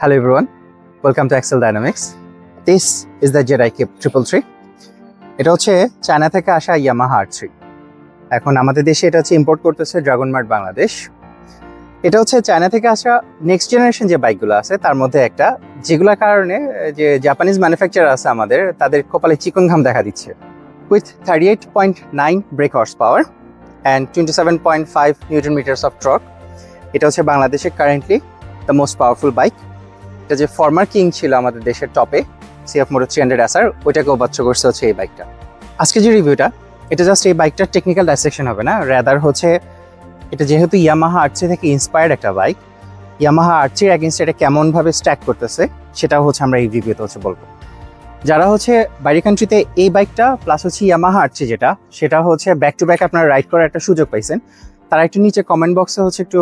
Hello everyone, welcome to Excel Dynamics. This is the JEDI 333. এটা হচ্ছে China থেকে আসা ইয়ামাহা R3। এখন আমাদের দেশে এটা হচ্ছে ইম্পোর্ট করতেছে ড্রাগন মার্ট বাংলাদেশ। এটা হচ্ছে চায়না থেকে আসা নেক্সট জেনারেশন যে বাইকগুলো আছে তার মধ্যে একটা, যেগুলোর কারণে যে জাপানিজ ম্যানুফ্যাকচারার আছে আমাদের, তাদের কপালে চিকন ঘাম দেখা দিচ্ছে। With 38.9 brake horsepower and 27.5 Newton meters of torque, এটা হচ্ছে বাংলাদেশে currently the most powerful bike. এটা যে ফর্মার কিং ছিল আমাদের দেশের টপে, CF Moto 300 SR, ওইটাকে অবাচ্য করছে হচ্ছে এই বাইকটা। আজকে যে রিভিউটা, এটা জাস্ট এই বাইকটার টেকনিক্যাল ডাইসেকশন হবে না, রাদার হচ্ছে এটা যেহেতু ইয়ামাহা R3 থেকে ইন্সপায়ার্ড একটা বাইক, ইয়ামাহা R3 এর এগেইনস্ট এটা কেমনভাবে স্ট্যাক করতেছে সেটাও হচ্ছে আমরা এই রিভিউতে হচ্ছে বলবো। যারা হচ্ছে বাইরে কান্ট্রিতে এই বাইকটা প্লাস হচ্ছে ইয়ামাহা R3 যেটা, সেটা হচ্ছে ব্যাক টু ব্যাক আপনারা রাইড করার একটা সুযোগ পাইছেন, তারা একটু নিচে কমেন্ট বক্সে হচ্ছে একটু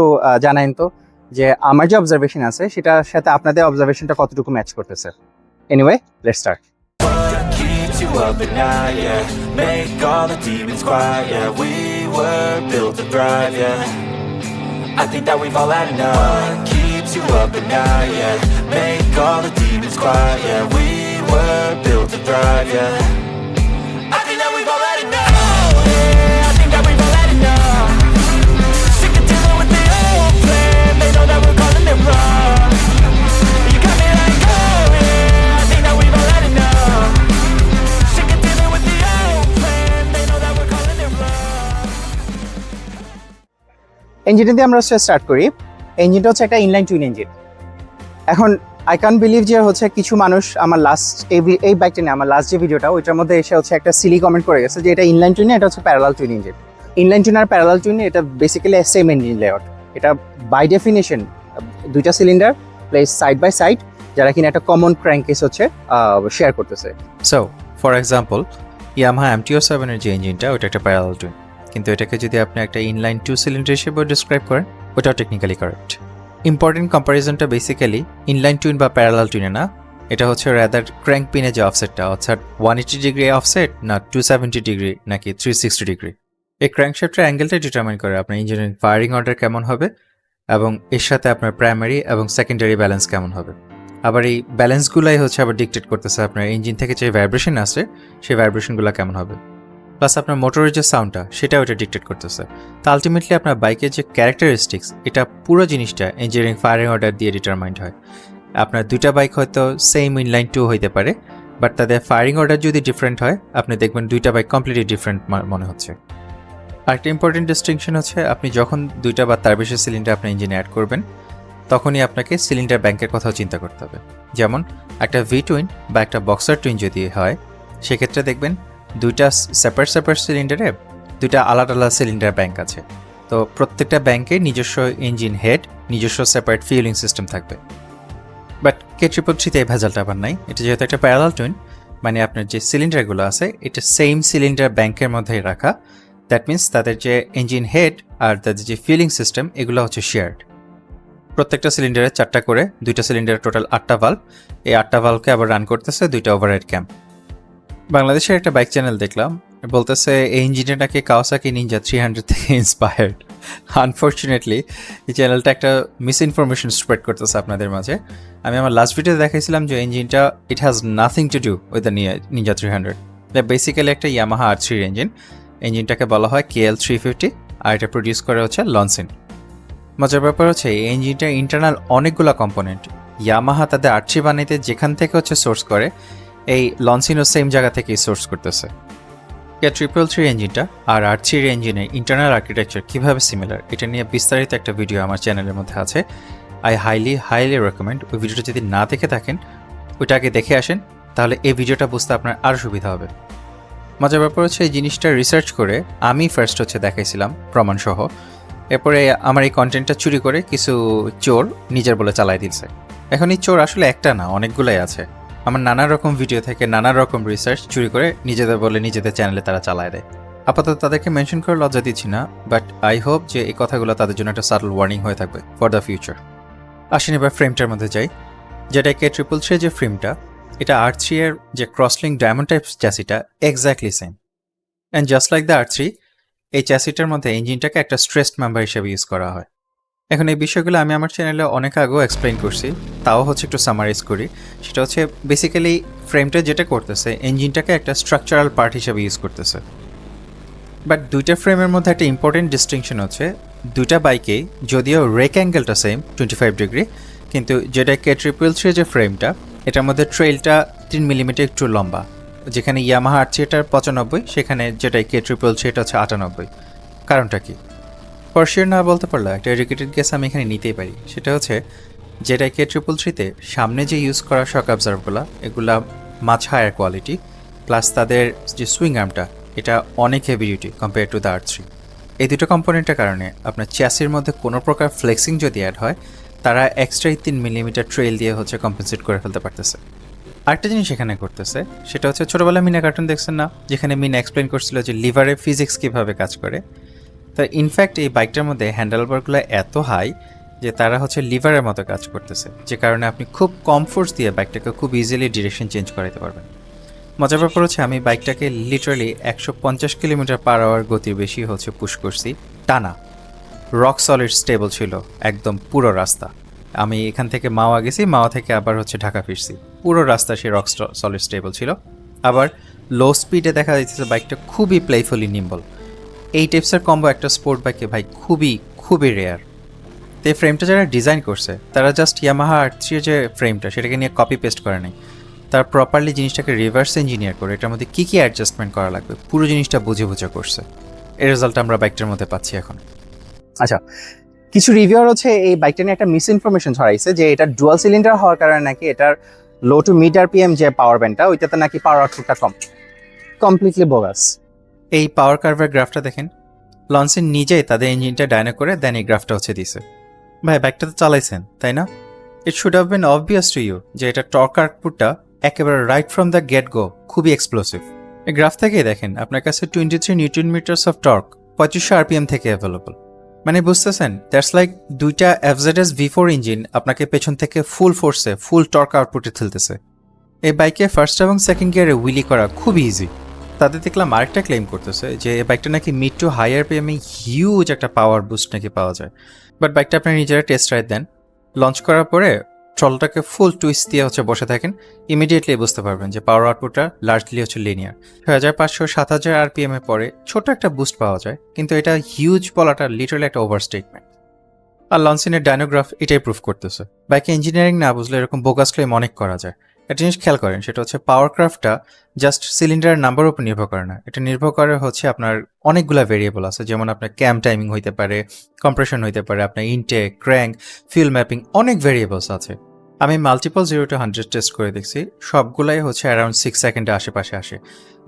জানাইন তো যে আমার যে অবজারভেশন আছে সেটার সাথে আপনাদের অবজারভেশনটা কতটুকু ম্যাচ করতেছে। Anyway, let's start. You up at night, yeah. Make all the demons quiet, yeah. We were built to thrive, yeah. I think that we've all had enough. What keeps you up at night, yeah. Make all the demons quiet, yeah. We were built to thrive, yeah. I think that we've all had enough. Oh, yeah. I think that we've all had enough. Sick of dealing with the old plan. They know that we're calling it wrong. You got me like, oh, yeah. I think that we've all had enough. ইঞ্জিনটা দিয়ে আমরা start করি। ইঞ্জিনটা হচ্ছে একটা inline twin engine. এখন I can believe যে হচ্ছে কিছু মানুষ আমার লাস্ট এই বাইকটা নিয়ে আমার লাস্ট যে ভিডিওটা, ওইটার মধ্যে এসে হচ্ছে একটা সিলি কমেন্ট করে গেছে যে এটা ইনলাইন টুইন, এটা হচ্ছে parallel twin engine. Inline twin আর প্যারালাল টুইন এটা বেসিক্যালি সেম ইঞ্জিন লেআউট। এটা বাই ডেফিনেশন দুইটা cylinder place side by side, যারা কিনা একটা কমন ক্র্যাঙ্কেস হচ্ছে শেয়ার করতেছে। So for example, Yamaha MT-07 এর যে ইঞ্জিনটা, ওটা একটা প্যারালাল টুইন, কিন্তু এটাকে যদি আপনি একটা ইনলাইন 2 সিলিন্ডার হিসেবে ডিসক্রাইব করেন, ওটাও টেকনিক্যালি কারেক্ট। ইম্পর্টেন্ট কম্পারিজনটা বেসিক্যালি ইনলাইন টুইন বা প্যারালাল টুইনে না, এটা হচ্ছে রাদার ক্র্যাঙ্ক পিনে যে অফসেটটা, অর্থাৎ 180 ডিগ্রি অফসেট না 270 ডিগ্রি নাকি 360 ডিগ্রি। এই ক্র্যাঙ্কশ্যাফটের অ্যাঙ্গেলটা ডিটারমাইন করে আপনার ইঞ্জিনের ফায়ারিং অর্ডার কেমন হবে এবং এর সাথে আপনার প্রাইমারি এবং সেকেন্ডারি ব্যালেন্স কেমন হবে। আবার এই ব্যালেন্সগুলাই হচ্ছে আবার ডিকটেট করতেছে আপনার ইঞ্জিন থেকে যে ভাইব্রেশন আসে সেই ভাইব্রেশনগুলো কেমন হবে, প্লাস আপনার মোটরের যে সাউন্ডটা সেটাও এটা ডিকটেট করতেছে। তো আলটিমেটলি আপনার বাইকের যে ক্যারেক্টারিস্টিক্স, এটা পুরো জিনিসটা ইঞ্জিনিয়ারিং ফায়ারিং অর্ডার দিয়ে ডিটারমাইন্ড হয়। আপনার দুইটা বাইক হয়তো সেম ইনলাইন 2 হইতে পারে, বাট তাদের ফায়ারিং অর্ডার যদি ডিফারেন্ট হয়, আপনি দেখবেন দুইটা বাইক কমপ্লিটলি ডিফারেন্ট মনে হচ্ছে। আরেকটা ইম্পর্টেন্ট ডিস্টিংশন হচ্ছে, আপনি যখন দুইটা বা তার বেশি সিলিন্ডার আপনার ইঞ্জিনে অ্যাড করবেন, তখনই আপনাকে সিলিন্ডার ব্যাংকের কথাও চিন্তা করতে হবে। যেমন একটা ভি টুইন বা একটা বক্সার টুইন যদি হয়, সেক্ষেত্রে দেখবেন দুইটা সেপারেট সিলিন্ডারে দুইটা আলাদা আলাদা সিলিন্ডার ব্যাংক আছে। তো প্রত্যেকটা ব্যাংকে নিজস্ব ইঞ্জিন হেড, নিজস্ব সেপারেট ফিউলিং সিস্টেম থাকবে। বাট K333 এই ভেজালটা আবার নাই। এটা যেহেতু একটা প্যারালাল টুইন, মানে আপনার যে সিলিন্ডারগুলো আছে এটা সেম সিলিন্ডার ব্যাংকের মধ্যেই রাখা। দ্যাট মিনস তাদের যে ইঞ্জিন হেড আর তাদের যে ফিউলিং সিস্টেম, এগুলো হচ্ছে শেয়ার্ড। প্রত্যেকটা সিলিন্ডারে 4টা করে, দুইটা সিলিন্ডারে টোটাল 8টা ভালভ। এই 8টা ভালভকে আবার রান করতেছে দুইটা ওভারহেড ক্যাম্প। বাংলাদেশের একটা বাইক চ্যানেল দেখলাম, বলতেছে এই ইঞ্জিনটা নাকি কাওয়াসাকি নিনজা 300 থেকে ইন্সপায়ার্ড। আনফর্চুনেটলি এই চ্যানেলটা একটা মিস ইনফরমেশন স্প্রেড করতেছে আপনাদের মাঝে। আমি আমার লাস্ট ভিডিওতে দেখাইছিলাম যে ইঞ্জিনটা it has nothing to do with the Ninja 300। এটা বেসিক্যালি একটা ইয়ামাহা R3 ইঞ্জিন। ইঞ্জিনটাকে বলা হয় KL350 আর এটা প্রডিউস করে হচ্ছে লনসিন। মজার ব্যাপার হচ্ছে এই ইঞ্জিনটার ইন্টারনাল অনেকগুলো কম্পোনেন্ট ইয়ামাহা তাদের R3 বানাইতে যেখান থেকে হচ্ছে সোর্স করে, এই লনসিনও সেম জায়গা থেকেই সোর্স করতেছে। K333 ইঞ্জিনটা আর R3 ইঞ্জিনের ইন্টারনাল আর্কিটেকচার কীভাবে সিমিলার, এটা নিয়ে বিস্তারিত একটা ভিডিও আমার চ্যানেলের মধ্যে আছে। আই হাইলি রেকমেন্ড ওই ভিডিওটা যদি না দেখে থাকেন ওইটা আগে দেখে আসেন, তাহলে এই ভিডিওটা বুঝতে আপনার আরও সুবিধা হবে। মজার ব্যাপার হচ্ছে এই জিনিসটা রিসার্চ করে আমি ফার্স্ট হচ্ছে দেখাইছিলাম প্রমাণসহ। এরপরে আমার এই কন্টেন্টটা চুরি করে কিছু চোর নিজের বলে চালাই দিচ্ছে। এখন এই চোর আসলে একটা না, অনেকগুলাই আছে। আমার নানা রকম ভিডিও থেকে নানা রকম রিসার্চ চুরি করে নিজেদের বলে নিজেদের চ্যানেলে তারা চালায় দেয়। আপাতত তাদেরকে মেনশন করে লজ্জা দিচ্ছি না, বাট আই হোপ যে এই কথাগুলো তাদের জন্য একটা সাটল ওয়ার্নিং হয়ে থাকবে ফর দ্য ফিউচার। আসেন এবার ফ্রেমটার মধ্যে যাই। যেটা K333 যে ফ্রেমটা, এটা R3 এর যে ক্রসলিঙ্ক ডায়মন্ড টাইপ চ্যাসিটা exactly same. And just like the R3, এই চ্যাসিটার মধ্যে ইঞ্জিনটাকে একটা স্ট্রেসড মেম্বার হিসেবে ইউজ করা হয়। এখন এই বিষয়গুলো আমি আমার চ্যানেলে অনেক আগেও এক্সপ্লেইন করছি, তাও হচ্ছে একটু সামারাইজ করি। সেটা হচ্ছে বেসিক্যালি ফ্রেমটা যেটা করতেছে ইঞ্জিনটাকে একটা স্ট্রাকচারাল পার্ট হিসেবে ইউজ করতেছে। বাট দুইটা ফ্রেমের মধ্যে একটা ইম্পর্টেন্ট ডিস্টিংশন হচ্ছে, দুইটা বাইকেই যদিও রেক অ্যাঙ্গেলটা সেম 25 ডিগ্রি, কিন্তু যেটা K333 যে ফ্রেমটা এটার মধ্যে ট্রেইলটা 3 মিলিমিটার একটু লম্বা, যেখানে ইয়ামাহা আরচি এটার 95, সেখানে যেটা K333 এটা হচ্ছে 98। কারণটা কি ফরশিওর না বলতে পারলে একটা এডুকেটেড গেস আমি এখানে নিতেই পারি। সেটা হচ্ছে যেটা K333-তে সামনে যে ইউজ করা শক অবজার্ভগুলো এগুলা মাছ হায়ার কোয়ালিটি, প্লাস তাদের যে সুইং আর্মটা এটা অনেক heavy duty compare to the R3। এই দুটো কম্পোনেন্টের কারণে আপনার চ্যাসির মধ্যে কোনো প্রকার ফ্লেক্সিং যদি অ্যাড হয় তারা এক্সট্রা 3 মিলিমিটার ট্রেইল দিয়ে হচ্ছে কম্পেনসেট করে ফেলতে পারতেছে। আরেকটা জিনিস এখানে করতেছে সেটা হচ্ছে ছোটোবেলা মিনা কার্টুন দেখছেন না, যেখানে মিনা এক্সপ্লেন করছিল যে লিভারের ফিজিক্স কীভাবে কাজ করে। তো ইনফ্যাক্ট এই বাইকটার মধ্যে হ্যান্ডেলবারগুলো এত হাই যে তারা হচ্ছে লিভারের মতো কাজ করতেছে, যে কারণে আপনি খুব কম ফোর্স দিয়ে বাইকটাকে খুব ইজিলি ডিরেকশন চেঞ্জ করাতে পারবেন। মজার ব্যাপার হচ্ছে আমি বাইকটাকে লিটারালি 150 কিলোমিটার পার আওয়ার গতির বেশি হচ্ছে পুশ করছি টানা। রক সলিড স্টেবল ছিল একদম পুরো রাস্তা। আমি এখান থেকে মাওয়া গেছি, মাওয়া থেকে আবার হচ্ছে ঢাকা ফিরছি, পুরো রাস্তা সে রক সলিড স্টেবল ছিল। আবার লো স্পিডে দেখা যাচ্ছে বাইকটা খুবই প্লেফুলি নিম্বল। এই টিপসের কম্বো একটা স্পোর্ট বাইকে ভাই খুবই খুবই রেয়ার। তো এই ফ্রেমটা যারা ডিজাইন করছে তারা জাস্ট ইয়ামাহা R3 যে ফ্রেমটা সেটাকে নিয়ে কপি পেস্ট করে নেই, তার প্রপারলি জিনিসটাকে রিভার্স ইঞ্জিনিয়ার করে এটার মধ্যে কী কী অ্যাডজাস্টমেন্ট করা লাগবে পুরো জিনিসটা বুঝে বুঝে করছে। এর রেজাল্ট আমরা বাইকটার মধ্যে পাচ্ছি এখন। আচ্ছা, কিছু রিভিউয়ার হচ্ছে এই বাইকটা নিয়ে একটা মিস ইনফরমেশন ছড়াইছে যে এটা ডুয়াল সিলিন্ডার হওয়ার কারণে নাকি এটার লো টু মিড আরপিএম যে পাওয়ার ব্যান্ডটা ওইটাতে নাকি পাওয়ার আউটপুটটা কম। Completely bogus. এই পাওয়ার কার্ভের গ্রাফটা দেখেন, লঞ্চেন নিজেই তাদের ইঞ্জিনটা ডায়না করে দেন এই গ্রাফটা হচ্ছে দিছে। ভাই বাইকটা তো চালাইছেন তাই না? It should have been obvious to you যে এটা টর্ক আউটপুটটা একেবারে right from the get go খুবই এক্সপ্লোসিভ। এই গ্রাফ থেকেই দেখেন আপনার কাছে 23 newton metres of torque 2500 RPM থেকে অ্যাভেলেবল। মানে বুঝতেছেন, দ্যাটস লাইক দুইটা FZS V4 ইঞ্জিন আপনাকে পেছন থেকে ফুল ফোর্সে ফুল টর্ক আউটপুটে ঠেলতেছে। এই বাইকে ফার্স্ট এবং সেকেন্ড গিয়ারে উইলি করা খুবই ইজি। তাদের দেখলাম আরেকটা ক্লেম করতেছে যে এই বাইকটা নাকি মিড টু হাই আরপিএমে হিউজ একটা পাওয়ার বুস্ট নাকি পাওয়া যায়। বাট বাইকটা আপনি নিজেরা টেস্ট রাইড দেন, লঞ্চ করার পরে ট্রলটাকে ফুল টুইস্ট দিয়ে হচ্ছে বসে থাকেন, ইমিডিয়েটলি বুঝতে পারবেন যে পাওয়ার আউটপুটটা লার্জলি হচ্ছে লিনিয়ার। 6500-7000 আরপিএম এ পরে ছোট একটা বুস্ট পাওয়া যায়, কিন্তু এটা হিউজ বলাটা লিটারালি একটা ওভার স্টেটমেন্ট। আর লঞ্চিনের ডায়নোগ্রাফ এটাই প্রুফ করতেছে। বাইকে ইঞ্জিনিয়ারিং না বুঝলে এরকম বোগাস ক্লেম অনেক করা যায়। একটা জিনিস খেয়াল করেন, সেটা হচ্ছে পাওয়ার ক্রাফটটা জাস্ট সিলিন্ডারের নাম্বার উপর নির্ভর করে না, এটা নির্ভর করে হচ্ছে আপনার অনেকগুলো ভেরিয়েবল আছে, যেমন আপনার ক্যাম টাইমিং হইতে পারে, কম্প্রেশন হইতে পারে, আপনার ইনটেক, ক্র্যাঙ্ক, ফিউল ম্যাপিং, অনেক ভেরিয়েবলস আছে। আমি মাল্টিপল 0 to 100 টেস্ট করে দেখছি, সবগুলাই হচ্ছে অ্যারাউন্ড 6 সেকেন্ডের আশেপাশে আসে।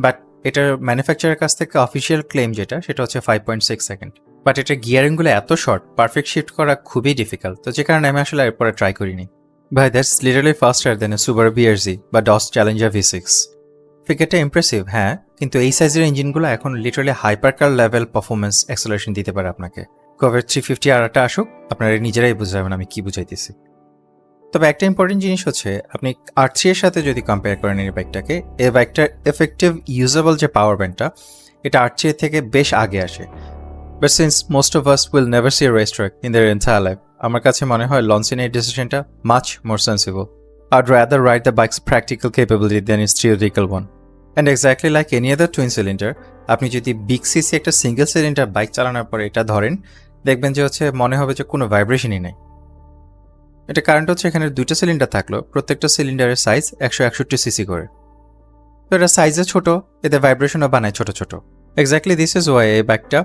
বাট এটার ম্যানুফ্যাকচারের কাছ থেকে অফিসিয়াল ক্লেম যেটা সেটা হচ্ছে 5.6 সেকেন্ড। বাট এটা গিয়ারিংগুলো এত শর্ট, পারফেক্ট শিফট করা খুবই ডিফিকাল্ট, তো যে কারণে আমি আসলে এরপরে ট্রাই করিনি। ভাই that's literally faster than a Subaru BRZ বা ডস চ্যালেঞ্জার V6। ফিগারটা ইমপ্রেসিভ হ্যাঁ, কিন্তু এই সাইজের ইঞ্জিনগুলো এখন literally hypercar level performance acceleration দিতে পারে আপনাকে। কোভের 350 আরটা আসুক, আপনারা নিজেরাই বুঝে যাবেন আমি কি বুঝাইতেছি। তবে একটা ইম্পর্টেন্ট জিনিস হচ্ছে, আপনি R3 এর সাথে যদি কম্পেয়ার করেন এই বাইকটাকে, এই বাইকটার এফেক্টিভ ইউজেবল যে পাওয়ার ব্যান্ডটা এটা R3 এর থেকে বেশ আগে আসে। But since most of us will never see a race track in their entire life, আমার কাছে মনে হয় লঞ্চেনের ডিসিশনটা much more sensible. I'd rather ride the bike's practical capability than its theoretical one. And exactly like any other twin cylinder, আপনি যদি big CC একটা single cylinder bike চালানোর পরে এটা ধরেন, দেখবেন যে হচ্ছে মনে হবে যে কোনো ভাইব্রেশনই নেই। এটা কারেন্ট হচ্ছে এখানে দুইটা সিলিন্ডার থাকলো, প্রত্যেকটা সিলিন্ডারের সাইজ 161 সিসি করে। তো এটা সাইজে ছোট, এতে ভাইব্রেশনও বানায় ছোট ছোট। এক্স্যাক্টলি দিস ইজ ওয়াই এই বাইকটা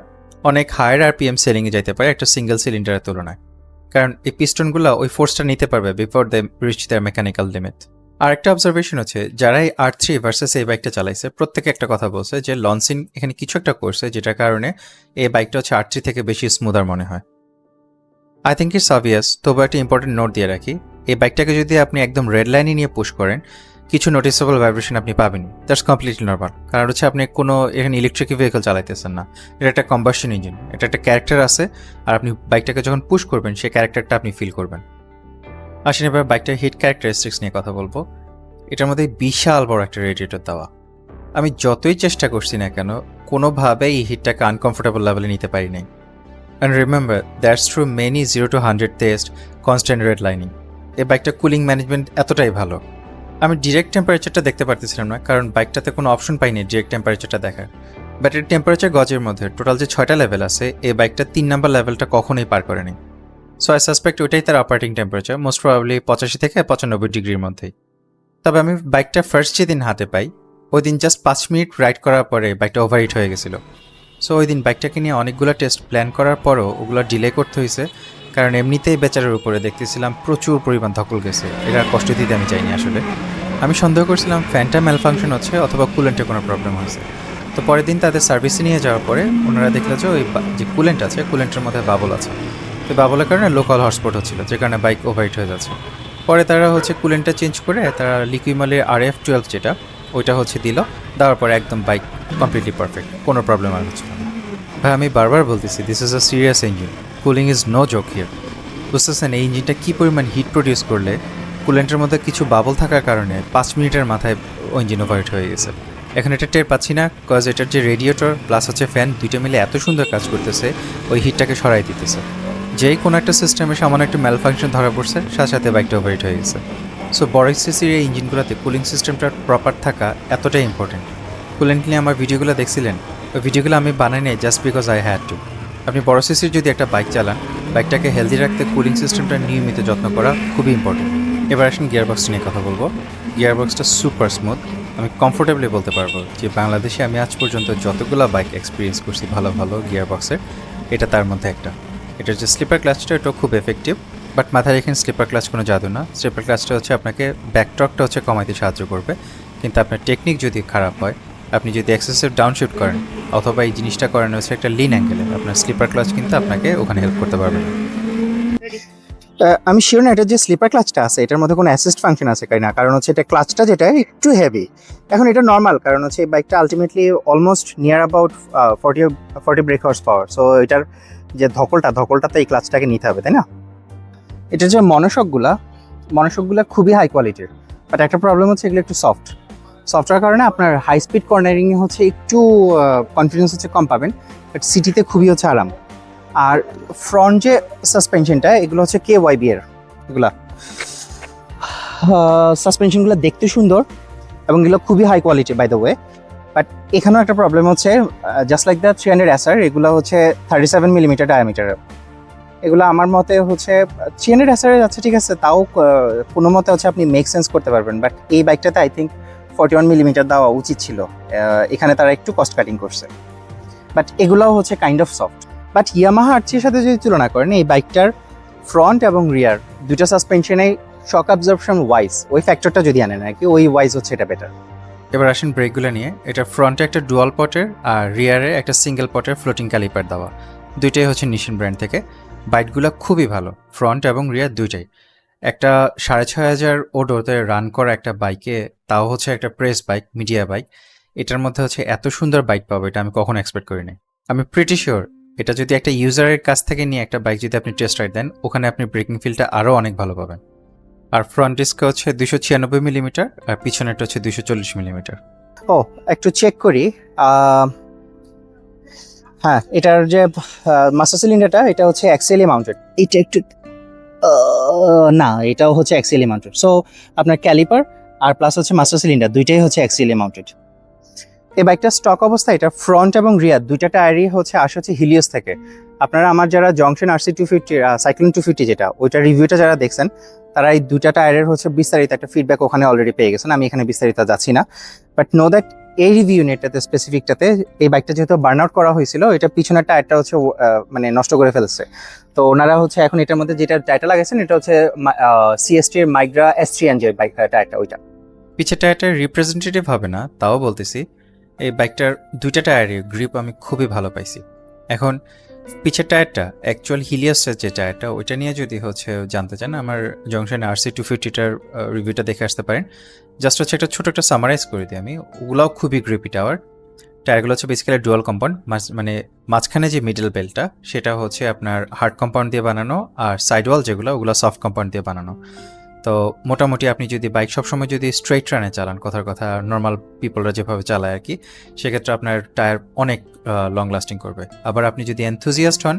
অনেক হায়ার আরপিএম সেলিংয়ে যাইতে পারে একটা সিঙ্গেল সিলিন্ডারের তুলনায়, কারণ এই পিস্টনগুলো ওই ফোর্সটা নিতে পারবে before they reach their mechanical limit. আর একটা অবজারভেশন হচ্ছে, যারা এই R3 ভার্সেস এই বাইকটা চালাইছে প্রত্যেকে একটা কথা বলছে যে লঞ্চিন এখানে কিছু একটা করছে যেটার কারণে এই বাইকটা হচ্ছে R3 থেকে বেশি স্মুদার মনে হয়। আই থিঙ্ক ইটস অবভিয়াস, তবু একটা ইম্পর্টেন্ট নোট দিয়ে রাখি, এই বাইকটাকে যদি আপনি একদম রেড লাইনে নিয়ে পুশ করেন কিছু নোটিসেবল ভাইব্রেশন আপনি পাবেনই, দ্যাটস কমপ্লিটলি নর্মাল। কারণ হচ্ছে আপনি কোনো এখানে ইলেকট্রিক ভেহিকল চালাইতেছেন না, এটা একটা কম্বাসশন ইঞ্জিন, এটা একটা ক্যারেক্টার আছে, আর আপনি বাইকটাকে যখন পুশ করবেন সেই ক্যারেক্টারটা আপনি ফিল করবেন। আসেন এবার বাইকটার হিট ক্যারেক্টারিস্টিক্স নিয়ে কথা বলবো। এটার মধ্যে বিশাল বড় একটা রেডিয়েটর দেওয়া, আমি যতই চেষ্টা করছি না কেন কোনোভাবেই এই হিটটাকে আনকমফোর্টেবল লেভেলে নিতে পারি নাই। And remember that's through many 0 to 100 test constant red lining. এই বাইকটা কুলিং ম্যানেজমেন্ট এতটাই ভালো। আমি ডিরেক্ট টেম্পারেচারটা দেখতে পারতেছিলাম না, কারণ বাইকটাতে কোনো অপশন পাইনি ডিরেক্ট টেম্পারেচারটা দেখার। ব্যাটারির টেম্পারেচার গজের মধ্যে টোটাল যে 6টা লেভেল আছে, এই বাইকটা 3 নাম্বার লেভেলটা কখনোই পার করেনি। সো আই সাসপেক্ট ওইটাই তার অপারেটিং টেম্পারেচার, মোস্ট প্রবাবলি 85 থেকে 95 ডিগ্রির মধ্যেই। তবে আমি বাইকটা ফার্স্ট যেদিন হাতে পাই, ওই দিন জাস্ট 5 মিনিট রাইড করার পরে বাইকটা ওভারহিট হয়ে গেছিলো। সো ওই দিন বাইকটাকে নিয়ে অনেকগুলো টেস্ট প্ল্যান করার পরও ওগুলো ডিলে করতে হয়েছে, কারণ এমনিতেই বেচারের উপরে দেখতেছিলাম প্রচুর পরিমাণ ধকল গেছে। এটা কষ্ট দিতে আমি চাইনি আসলে। আমি সন্দেহ করছিলাম ফ্যানটা ম্যালফাংশন হচ্ছে অথবা কুলেন্টে কোনো প্রবলেম হয়েছে। তো পরের দিন তাদের সার্ভিসে নিয়ে যাওয়ার পরে ওনারা দেখলো যে ওই যে কুলেন্ট আছে, কুলেন্টের মধ্যে বাবল আছে। তো বাবলের কারণে লোকাল হটস্পট হচ্ছিলো, যে কারণে বাইক ওভারহিট হয়ে যাচ্ছে। পরে তারা কুলেন্টটা চেঞ্জ করে তারা লিকুইমালের RF12 যেটা, ওইটা দিল। দেওয়ার পরে একদম বাইক কমপ্লিটলি পারফেক্ট, কোনো প্রবলেম আর হচ্ছিল না। ভাই আমি বারবার বলতেছি, this is a serious engine, cooling is no joke here. বুঝতেছেন এই ইঞ্জিনটা কী পরিমাণ হিট প্রডিউস করলে কুলেন্টের মধ্যে কিছু বাবল থাকার কারণে 5 মিনিটের মাথায় ইঞ্জিন ওভারহিট হয়ে গেছে। এখন এটা টের পাচ্ছি না, কজ এটার যে রেডিয়েটর প্লাস ফ্যান দুইটা মিলে এত সুন্দর কাজ করতেছে, ওই হিটটাকে সরাই দিতেছে। যেই কোনো একটা সিস্টেমে সামান্য একটা ম্যালফাংশন ধরা পড়ছে, সাথে সাথে বাইকটা ওভারহিট হয়ে গেছে। সো বড় সিসির এই ইঞ্জিনগুলোতে কুলিং সিস্টেমটা প্রপার থাকা এতটাই ইম্পর্টেন্ট। কুলেন্ট নিয়ে আমার ভিডিওগুলো দেখছিলেন, ওই ভিডিওগুলো আমি বানাই নাই just because I had to. আপনি বড় সিসির যদি একটা বাইক চালান, বাইকটাকে হেলদি রাখতে কুলিং সিস্টেমটা নিয়মিত যত্ন করা খুবই ইম্পর্টেন্ট। এবার আসেন গিয়ারবক্স নিয়ে কথা বলবো। গিয়ারবক্সটা সুপার স্মুথ। আমি কমফোর্টেবলি বলতে পারবো যে বাংলাদেশে আমি আজ পর্যন্ত যতগুলো বাইক এক্সপিরিয়েন্স করছি ভালো ভালো গিয়ারবক্সের, এটা তার মধ্যে একটা। এটার যে স্লিপার ক্লাচটা, এটাও খুব এফেক্টিভ। বাট মাথায় রেখে স্লিপার ক্লাচ কোনো জাদু না। স্লিপার ক্লাচটা আপনাকে ব্যাকট্রকটা কমাইতে সাহায্য করবে, কিন্তু আপনার টেকনিক যদি খারাপ হয়, আপনি যদি এক্সেসিভ ডাউনশিফট করেন অথবা এই জিনিসটা করেন একটা লিন অ্যাঙ্গেলে, আপনার স্লিপার ক্লাচ কিন্তু আপনাকে ওখানে হেল্প করতে পারবে না। আমি শিওর না এটার যে স্লিপার ক্লাচটা আছে এটার মধ্যে কোনো অ্যাসিস্ট ফাংশন আছে কিনা, কারণ এটা ক্লাচটা যেটা একটু হেভি। এখন এটা নর্মাল, কারণ এই বাইকটা ultimately almost near about 40 brake horse power. So এটার যে ধকলটাতে এই ক্লাচটাকে নিতে হবে, তাই না? এটার যে মনোশকগুলা খুবই হাই কোয়ালিটির, বাট একটা প্রবলেম এগুলো একটু সফটওয়্যার কারণে আপনার হাই স্পিড কর্নারিংয়ে একটু কনফিডেন্স কম পাবেন, বাট সিটিতে খুবই আরাম। আর ফ্রন্ট যে সাসপেনশনটা, এগুলো KYB এর, এগুলা সাসপেনশনগুলো দেখতে সুন্দর এবং এগুলো খুবই high quality by the way. But এখানেও একটা problem just like the 300 SR, এগুলো 37 মিলিমিটার ডায়ামিটারের। এগুলো আমার মতে 300 SR যাচ্ছে, ঠিক আছে, তাও কোনো মতে আপনি মেক সেন্স করতে পারবেন। বাট এই বাইকটাতে আই থিঙ্ক 41 মিলিমিটার দেওয়া উচিত ছিল। এখানে তারা একটু কস্ট কাটিং করছে, বাট এগুলোও kind of soft. But Yamaha আরচির সাথে যদি তুলনা করেন, এই বাইকটার ফ্রন্ট এবং রিয়ার দুইটা সাসপেনশনে শক অ্যাবজর্পশন ওয়াইজ ওই ফ্যাক্টরটা যদি আনেন আর কি, ওই ওয়াইজ এটা বেটার। এবার আসেন ব্রেকগুলো নিয়ে। এটা ফ্রন্টে একটা ডুয়াল পটের আর রিয়ারে একটা সিঙ্গেল পটের ফ্লোটিং ক্যালিপার দেওয়া, দুইটাই নিশিন ব্র্যান্ড থেকে। বাইকগুলো খুবই ভালো, ফ্রন্ট এবং রিয়ার দুইটাই। একটা 6500 ওডোতে রান করা একটা বাইকে, তাও একটা প্রেস বাইক, মিডিয়া বাইক, এটার মধ্যে এত সুন্দর বাইক পাবো এটা আমি কখনো এক্সপেক্ট করিনি। আমি প্রিটি শিওর এটা যদি একটা ইউজারের কাছ থেকে নিয়ে একটা বাইক যদি আপনি টেস্ট রাইড দেন, ওখানে আপনি ব্রেকিং ফিলটা আরও অনেক ভালো পাবেন। আর ফ্রন্ট ডিস্ক 296 মিলিমিটার আর পিছনেরটা 240 মিলিমিটার। ও একটু চেক করি। হ্যাঁ, এটার যে মাস্টার সিলিন্ডারটা, এটা অ্যাক্সিয়ালি মাউন্টেড। এটা একটু না, এটাও অ্যাক্সিয়ালি মাউন্টেড। সো আপনার ক্যালিপার আর প্লাস মাস্টার সিলিন্ডার দুইটাই অ্যাক্সিয়ালি মাউন্টেড। এই বাইকটা স্টক অবস্থা, এটা ফ্রন্ট এবং রিয়ার দুইটা টায়ারই আসে হিলিওস থেকে। আপনারা আমার যারা জংশন RC250 সাইক্লোন 250 যেটা, ওইটা রিভিউটা যারা দেখছেন, তারা এই দুইটা টায়ারের বিস্তারিত একটা ফিডব্যাক ওখানে অলরেডি পেয়ে গেছেন। আমি এখানে বিস্তারিত যাচ্ছি না, বাট নো দ্যাট এই রিভিউ ইউনিটটাতে স্পেসিফিকটাতে এই বাইকটা যেহেতু বার্ন আউট করা হয়েছিল, এটা পিছনের টায়ারটা মানে নষ্ট করে ফেলছে। তো ওনারা এখন এটার মধ্যে যেটা টায়ারটা লাগাইছেন, এটা CST এর মাইগ্রা S3 যে বাইক টায়ারটা, ওইটা। পিছের টায়ারটা রিপ্রেজেন্টেটিভ হবে না, তাও বলতেছি এই বাইকটার দুইটা টায়ারের গ্রিপ আমি খুবই ভালো পাইছি। এখন পিছের টায়ারটা অ্যাকচুয়াল হিলিয়াসের যে টায়ারটা, ওইটা নিয়ে যদি জানতে চান, আমার জংশনে RC250টার রিভিউটা দেখে আসতে পারেন। জাস্ট একটা ছোটো একটা সামারাইজ করে দিই আমি। ওগুলাও খুবই গ্রিপি টায়ারগুলো বেসিক্যালি ডুয়াল কম্পাউন্ড, মানে মাঝখানে যে মিডল বেল্টটা সেটা আপনার হার্ড কম্পাউন্ড দিয়ে বানানো, আর সাইড ওয়াল যেগুলো, ওগুলো সফট কম্পাউন্ড দিয়ে বানানো। তো মোটামুটি আপনি যদি বাইক সবসময় যদি স্ট্রেইট রানে চালান, কথার কথা নর্মাল পিপলরা যেভাবে চালায় আর কি, সেক্ষেত্রে আপনার টায়ার অনেক লং লাস্টিং করবে। আবার আপনি যদি এনথুজিয়াস্ট হন,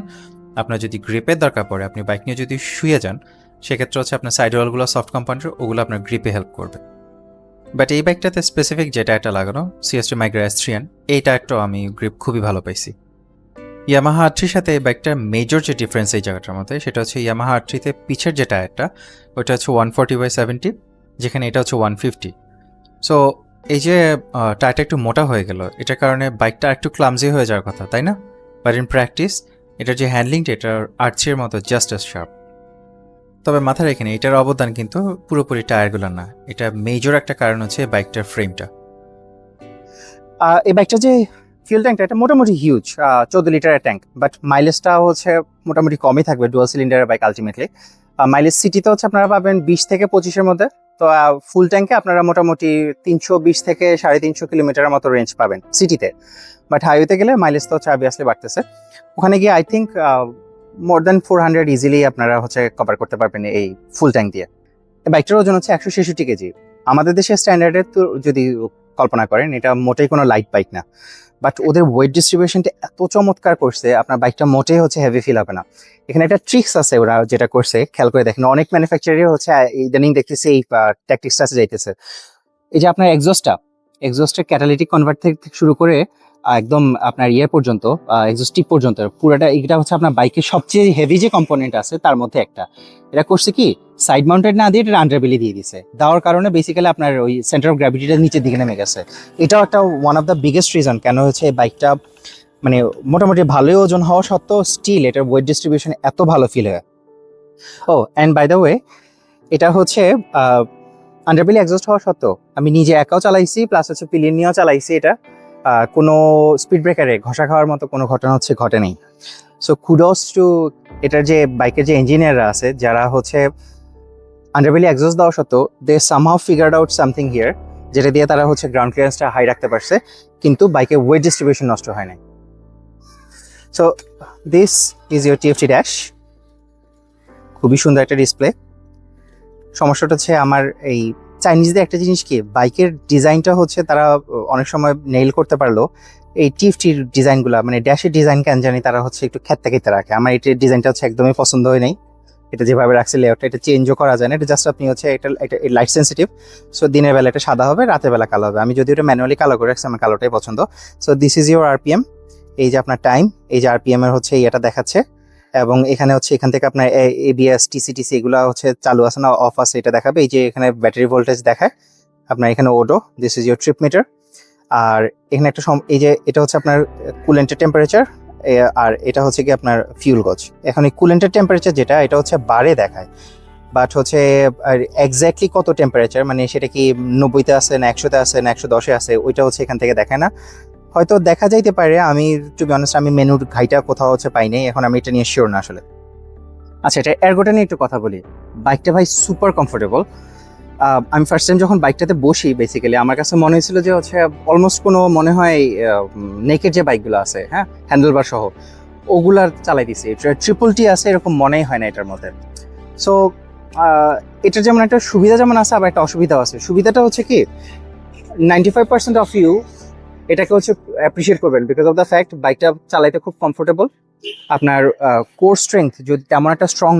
আপনার যদি গ্রিপের দরকার পড়ে, আপনি বাইক নিয়ে যদি শুয়ে যান, সেক্ষেত্রে হচ্ছে আপনার সাইড ওয়ালগুলো সফট কম্পাউন্ডার, ওগুলো আপনার গ্রিপে হেল্প করবে। বাট এই বাইকটাতে স্পেসিফিক যে টায়ারটা লাগানো সিএসটি মাইগ্রা S3N, এই টায়ারটাও আমি গ্রিপ খুবই ভালো পাইছি। ইয়ামাহা R3 সাথে এই বাইকটার মেজর যে ডিফারেন্স এই জায়গাটার মধ্যে, সেটা হচ্ছে ইয়ামাহা R3-তে পিছের যে টায়ারটা ওটা হচ্ছে 140/70, যেখানে এটা হচ্ছে 150। সো এই যে টায়ারটা একটু মোটা হয়ে গেল, এটার কারণে বাইকটা একটু ক্লামজি হয়ে যাওয়ার কথা, তাই না? বাট ইন প্র্যাকটিস এটার যে হ্যান্ডলিংটা এটার R3-এর মতো জাস্ট অ্যাজ শার্প। তবে মাথায় রেখে নিন, এটার অবদান কিন্তু পুরোপুরি টায়ারগুলো না, এটা মেজর একটা কারণ হচ্ছে বাইকটার ফ্রেমটা। এই বাইকটা যে ফিউল ট্যাঙ্কটা এটা মোটামুটি হিউজ, 14 লিটারের ট্যাঙ্ক, বাট মাইলেজটা হচ্ছে মোটামুটি কমই থাকবে ডুয়াল সিলিন্ডারের বাইক আলটিমেটলি। মাইলেজ সিটিতে হচ্ছে আপনারা পাবেন 20 থেকে 25-এর মধ্যে। তো ফুল ট্যাঙ্কে আপনারা মোটামুটি 320 থেকে 350 কিলোমিটারের মতো রেঞ্জ পাবেন সিটিতে। বাট হাইওয়েতে গেলে মাইলেজ তো হচ্ছে অবভিয়াসলি বাড়তেছে। ওখানে গিয়ে I think more than 400 easily আপনারা হচ্ছে কভার করতে পারবেন এই ফুল ট্যাঙ্ক দিয়ে। এই বাইকটার ওজন হচ্ছে 166 কেজি। আমাদের দেশের স্ট্যান্ডার্ডের তো যদি কল্পনা করেন, এটা মোটেই কোনো লাইট বাইক না, বাট ওদের ওয়েট ডিস্ট্রিবিউশনটা এত চমৎকার করছে, আপনার বাইকটা মোটেই হচ্ছে হেভি ফিল হবে না। এখানে একটা ট্রিক্স আছে ওরা যেটা করছে, খেয়াল করে দেখেন। অনেক ম্যানুফ্যাকচারারই হচ্ছে ইদানিং দেখতেছি এই ট্যাকটিক্সটা যাইতেছে। এই যে আপনার এক্সজস্টের ক্যাটালিটিক কনভার্ট থেকে শুরু করে একদম আপনার ইয়ে পর্যন্ত, এক্সজস্ট টিপ পর্যন্ত পুরোটা, এটা হচ্ছে আপনার বাইকের সবচেয়ে হেভি যে কম্পোনেন্ট আছে তার মধ্যে একটা। এটা করছে কি, সাইড মাউন্টেড না দিয়ে এটা আন্ডারবেলি দিয়ে দিছে। দেওয়ার কারণে বেসিক্যালি আপনার ওই সেন্টার অফ গ্র্যাভিটিটা নিচের দিকে নেমে গেছে। এটাও একটা one of the biggest reason কেন হচ্ছে এই বাইকটা মানে মোটামুটি ভালোই ওজন হওয়া সত্ত্বেও স্টিল এটার ওয়েট ডিস্ট্রিবিউশন এত ভালো ফিল হয়। ও অ্যান্ড বাই দ্য ওয়ে, এটা হচ্ছে আন্ডারবেলি এক্সস্ট হওয়া সত্ত্বেও আমি নিজে একাও চালাইছি, প্লাস হচ্ছে পিলিয়ন নিয়েও চালাইছি। এটা কোনো স্পিড ব্রেকারে ঘষা খাওয়ার মতো কোনো ঘটনা হচ্ছে ঘটেনি। সো কুডোস টু এটার যে বাইকের যে ইঞ্জিনিয়াররা আছে, যারা হচ্ছে আন্ডারবেলি এক্সস্ট দেওয়া সত্ত্বেও they somehow figured out something here, যেটা দিয়ে তারা হচ্ছে গ্রাউন্ড ক্লিয়ারেন্সটা হাই রাখতে পারছে, কিন্তু বাইকের ওয়েট ডিস্ট্রিবিউশন নষ্ট হয় নাই। So this is your TFT dash. খুবই সুন্দর একটা ডিসপ্লে। সমস্যাটা হচ্ছে আমার এই চাইনিজদের একটা জিনিস কি, বাইকের ডিজাইনটা হচ্ছে তারা অনেক সময় নেইল করতে পারলো, এই TFTর ডিজাইনগুলো মানে ড্যাশের ডিজাইন কেন জানি তারা হচ্ছে একটু খেতে রাখে। আমার এটার ডিজাইনটা হচ্ছে একদমই পছন্দ হয় নাই। এটা যেভাবে রাখছে লেআউটটা, এটা চেঞ্জও করা যায় না। এটা জাস্ট আপনি হচ্ছে এটা লাইট সেন্সিটিভ, সো দিনের বেলা এটা সাদা হবে, রাতের বেলা কালো হবে। আমি যদি এটা ম্যানুয়ালি কালো করে রাখছি, আমার কালোটাই পছন্দ। So this is your RPM। এই যে আপনার টাইম, এই যে RPM এর হচ্ছে এটা দেখাচ্ছে, এবং এখানে হচ্ছে এখান থেকে আপনার ABS TCTC এগুলো হচ্ছে চালু আছে না অফ আছে এটা দেখাবে। এই যে এখানে ব্যাটারি ভোল্টেজ দেখায়, আপনার এখানে odo, this is your trip meter. আর এখানে একটা এই যে এটা হচ্ছে আপনার কুলেন্টের টেম্পারেচার, আর এটা হচ্ছে কি আপনার ফিউল গজ। এখন এই কুলেন্টের টেম্পারেচার যেটা, এটা হচ্ছে বারে দেখায়, বাট হচ্ছে এক্স্যাক্টলি কত টেম্পারেচার, মানে সেটা কি 90-তে আছে না 100-তে আছে না 110-এ আছে, ওইটা হচ্ছে এখান থেকে দেখায় না। হয়তো দেখা যাইতে পারে, আমি টু বি অনেস্ট আমি মেনুর ঘাইটা কোথাও হচ্ছে পাই নাই, এখন আমি এটা নিয়ে শিওর না আসলে। আচ্ছা, এটা এয়ারগোটা নিয়ে একটু কথা বলি। বাইকটা ভাই সুপার কমফোর্টেবল। আমি ফার্স্ট টাইম যখন বাইকটাতে বসি, বেসিক্যালি আমার কাছে মনে হয়েছিল যে হচ্ছে অলমোস্ট কোনো মনে হয় নেকের যে বাইকগুলো আছে, হ্যাঁ, হ্যান্ডেলবার সহ, ওগুলার চালাই দিছি। TTT আছে এরকম মনেই হয় না এটার মধ্যে। সো এটার যেমন একটা সুবিধা যেমন আছে, আবার একটা অসুবিধাও আছে। সুবিধাটা হচ্ছে কি, 95% অফ ইউ এটাকে হচ্ছে অ্যাপ্রিসিয়েট করবেন বিকজ অফ দ্য ফ্যাক্ট বাইকটা চালাইতে খুব কমফোর্টেবল। আপনার কোর স্ট্রেংথ যদি তেমন একটা স্ট্রং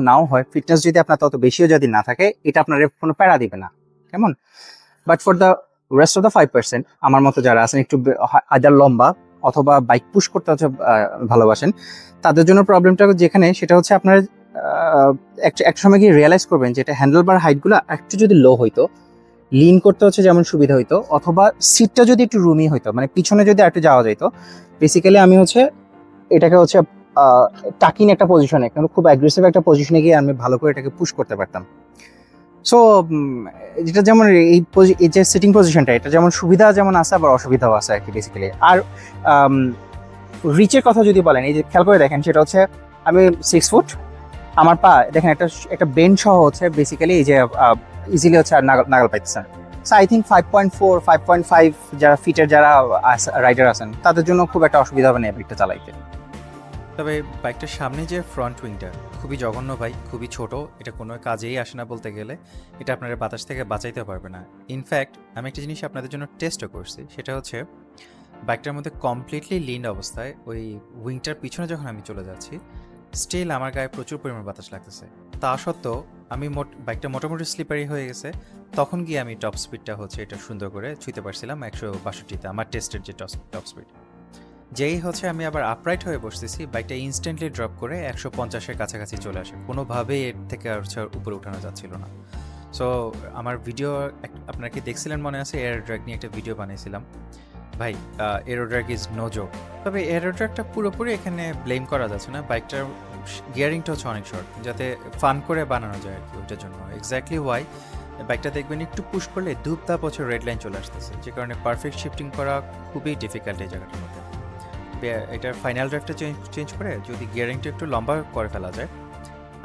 নাও হয়, ফিটনেস যদি আপনার তত বেশিও যদি না থাকে, এটা আপনার কোনো প্যারা দিবে না, কেমন। But for the rest of the 5%, আমার মতো যারা আছেন একটু আদার লম্বা অথবা বাইক পুশ করতে হচ্ছে ভালোবাসেন, তাদের জন্য প্রবলেমটা যেখানে সেটা হচ্ছে আপনার একটা সময় গিয়ে রিয়েলাইজ করবেন যে এটা হ্যান্ডেলবার হাইটগুলো একটু যদি লো হইতো, লিন করতে হচ্ছে যেমন সুবিধা হইতো, অথবা সিটটা যদি একটু রুমি হইতো, মানে পিছনে যদি একটু যাওয়া যাইতো। বেসিক্যালি আমি হচ্ছে এটাকে হচ্ছে টাকিন একটা পজিশনে, কিন্তু খুব অ্যাগ্রেসিভ একটা পজিশনে গিয়ে আমি ভালো করে এটাকে পুশ করতে পারতাম। সো যেটা যেমন এই যে সিটিং পজিশনটা, এটা যেমন সুবিধা যেমন আছে, আবার অসুবিধাও আছে আর কি বেসিক্যালি। আর রিচের কথা যদি বলেন, এই যে খেয়াল করে দেখেন, সেটা হচ্ছে আমি 6 ফুট, আমার পা দেখেন একটা বেন্ড সহ হচ্ছে বেসিক্যালি এই যে ইজিলি হচ্ছে আর নাগাল পাইতেছেন। সো আই থিঙ্ক 5.4 5.5 যারা ফিটের যারা রাইডার আছেন, তাদের জন্য খুব একটা অসুবিধা হবে না বাইকটা চালাইতে। তবে বাইকটার সামনে যে ফ্রন্ট উইংটা খুবই জঘন্য ভাই, খুবই ছোট, এটা কোনো কাজেই আসে না বলতে গেলে। এটা আপনারা বাতাস থেকে বাঁচাইতে পারবে না। ইনফ্যাক্ট আমি একটা জিনিস আপনাদের জন্য টেস্টও করছি, সেটা হচ্ছে বাইকটার মধ্যে কমপ্লিটলি লিন্ড অবস্থায় ওই উইংটার পিছনে যখন আমি চলে যাচ্ছি, স্টিল আমার গায়ে প্রচুর পরিমাণ বাতাস লাগতেছে। তা সত্ত্বেও আমি বাইকটা মোটামুটি স্লিপারি হয়ে গেছে, তখন গিয়ে আমি টপ স্পিডটা হচ্ছে এটা সুন্দর করে ছুঁতে পারছিলাম 162তে, আমার টেস্টের যে টপ স্পিড। যেই হচ্ছে আমি আবার আপরাইট হয়ে বসতেছি, বাইকটা ইনস্ট্যান্টলি ড্রপ করে 150-এর কাছাকাছি চলে আসে, কোনোভাবেই এর থেকে আর হচ্ছে উপরে উঠানো যাচ্ছিল না। সো আমার ভিডিও আপনারা কি দেখছিলেন মনে আছে, এয়ার ড্র্যাগ নিয়ে একটা ভিডিও বানিয়েছিলাম। ভাই aero drag is no joke. তবে এয়ারো ড্র্যাগটা পুরোপুরি এখানে ব্লেম করা যাচ্ছে না, বাইকটার গিয়ারিংটা হচ্ছে অনেক শর্ট, যাতে ফান করে বানানো যায় আর কি, ওইটার জন্য এক্স্যাক্টলি ওয়াই বাইকটা দেখবেন একটু পুশ করলে ধূপধাপ হচ্ছে রেড লাইন চলে আসতেছে, যে কারণে পারফেক্ট শিফটিং করা খুবই ডিফিকাল্ট এই জায়গাটার মধ্যে। এটার ফাইনাল ড্রাইভটা চেঞ্জ করে যদি গিয়ারিংটা একটু লম্বা করে ফেলা যায়,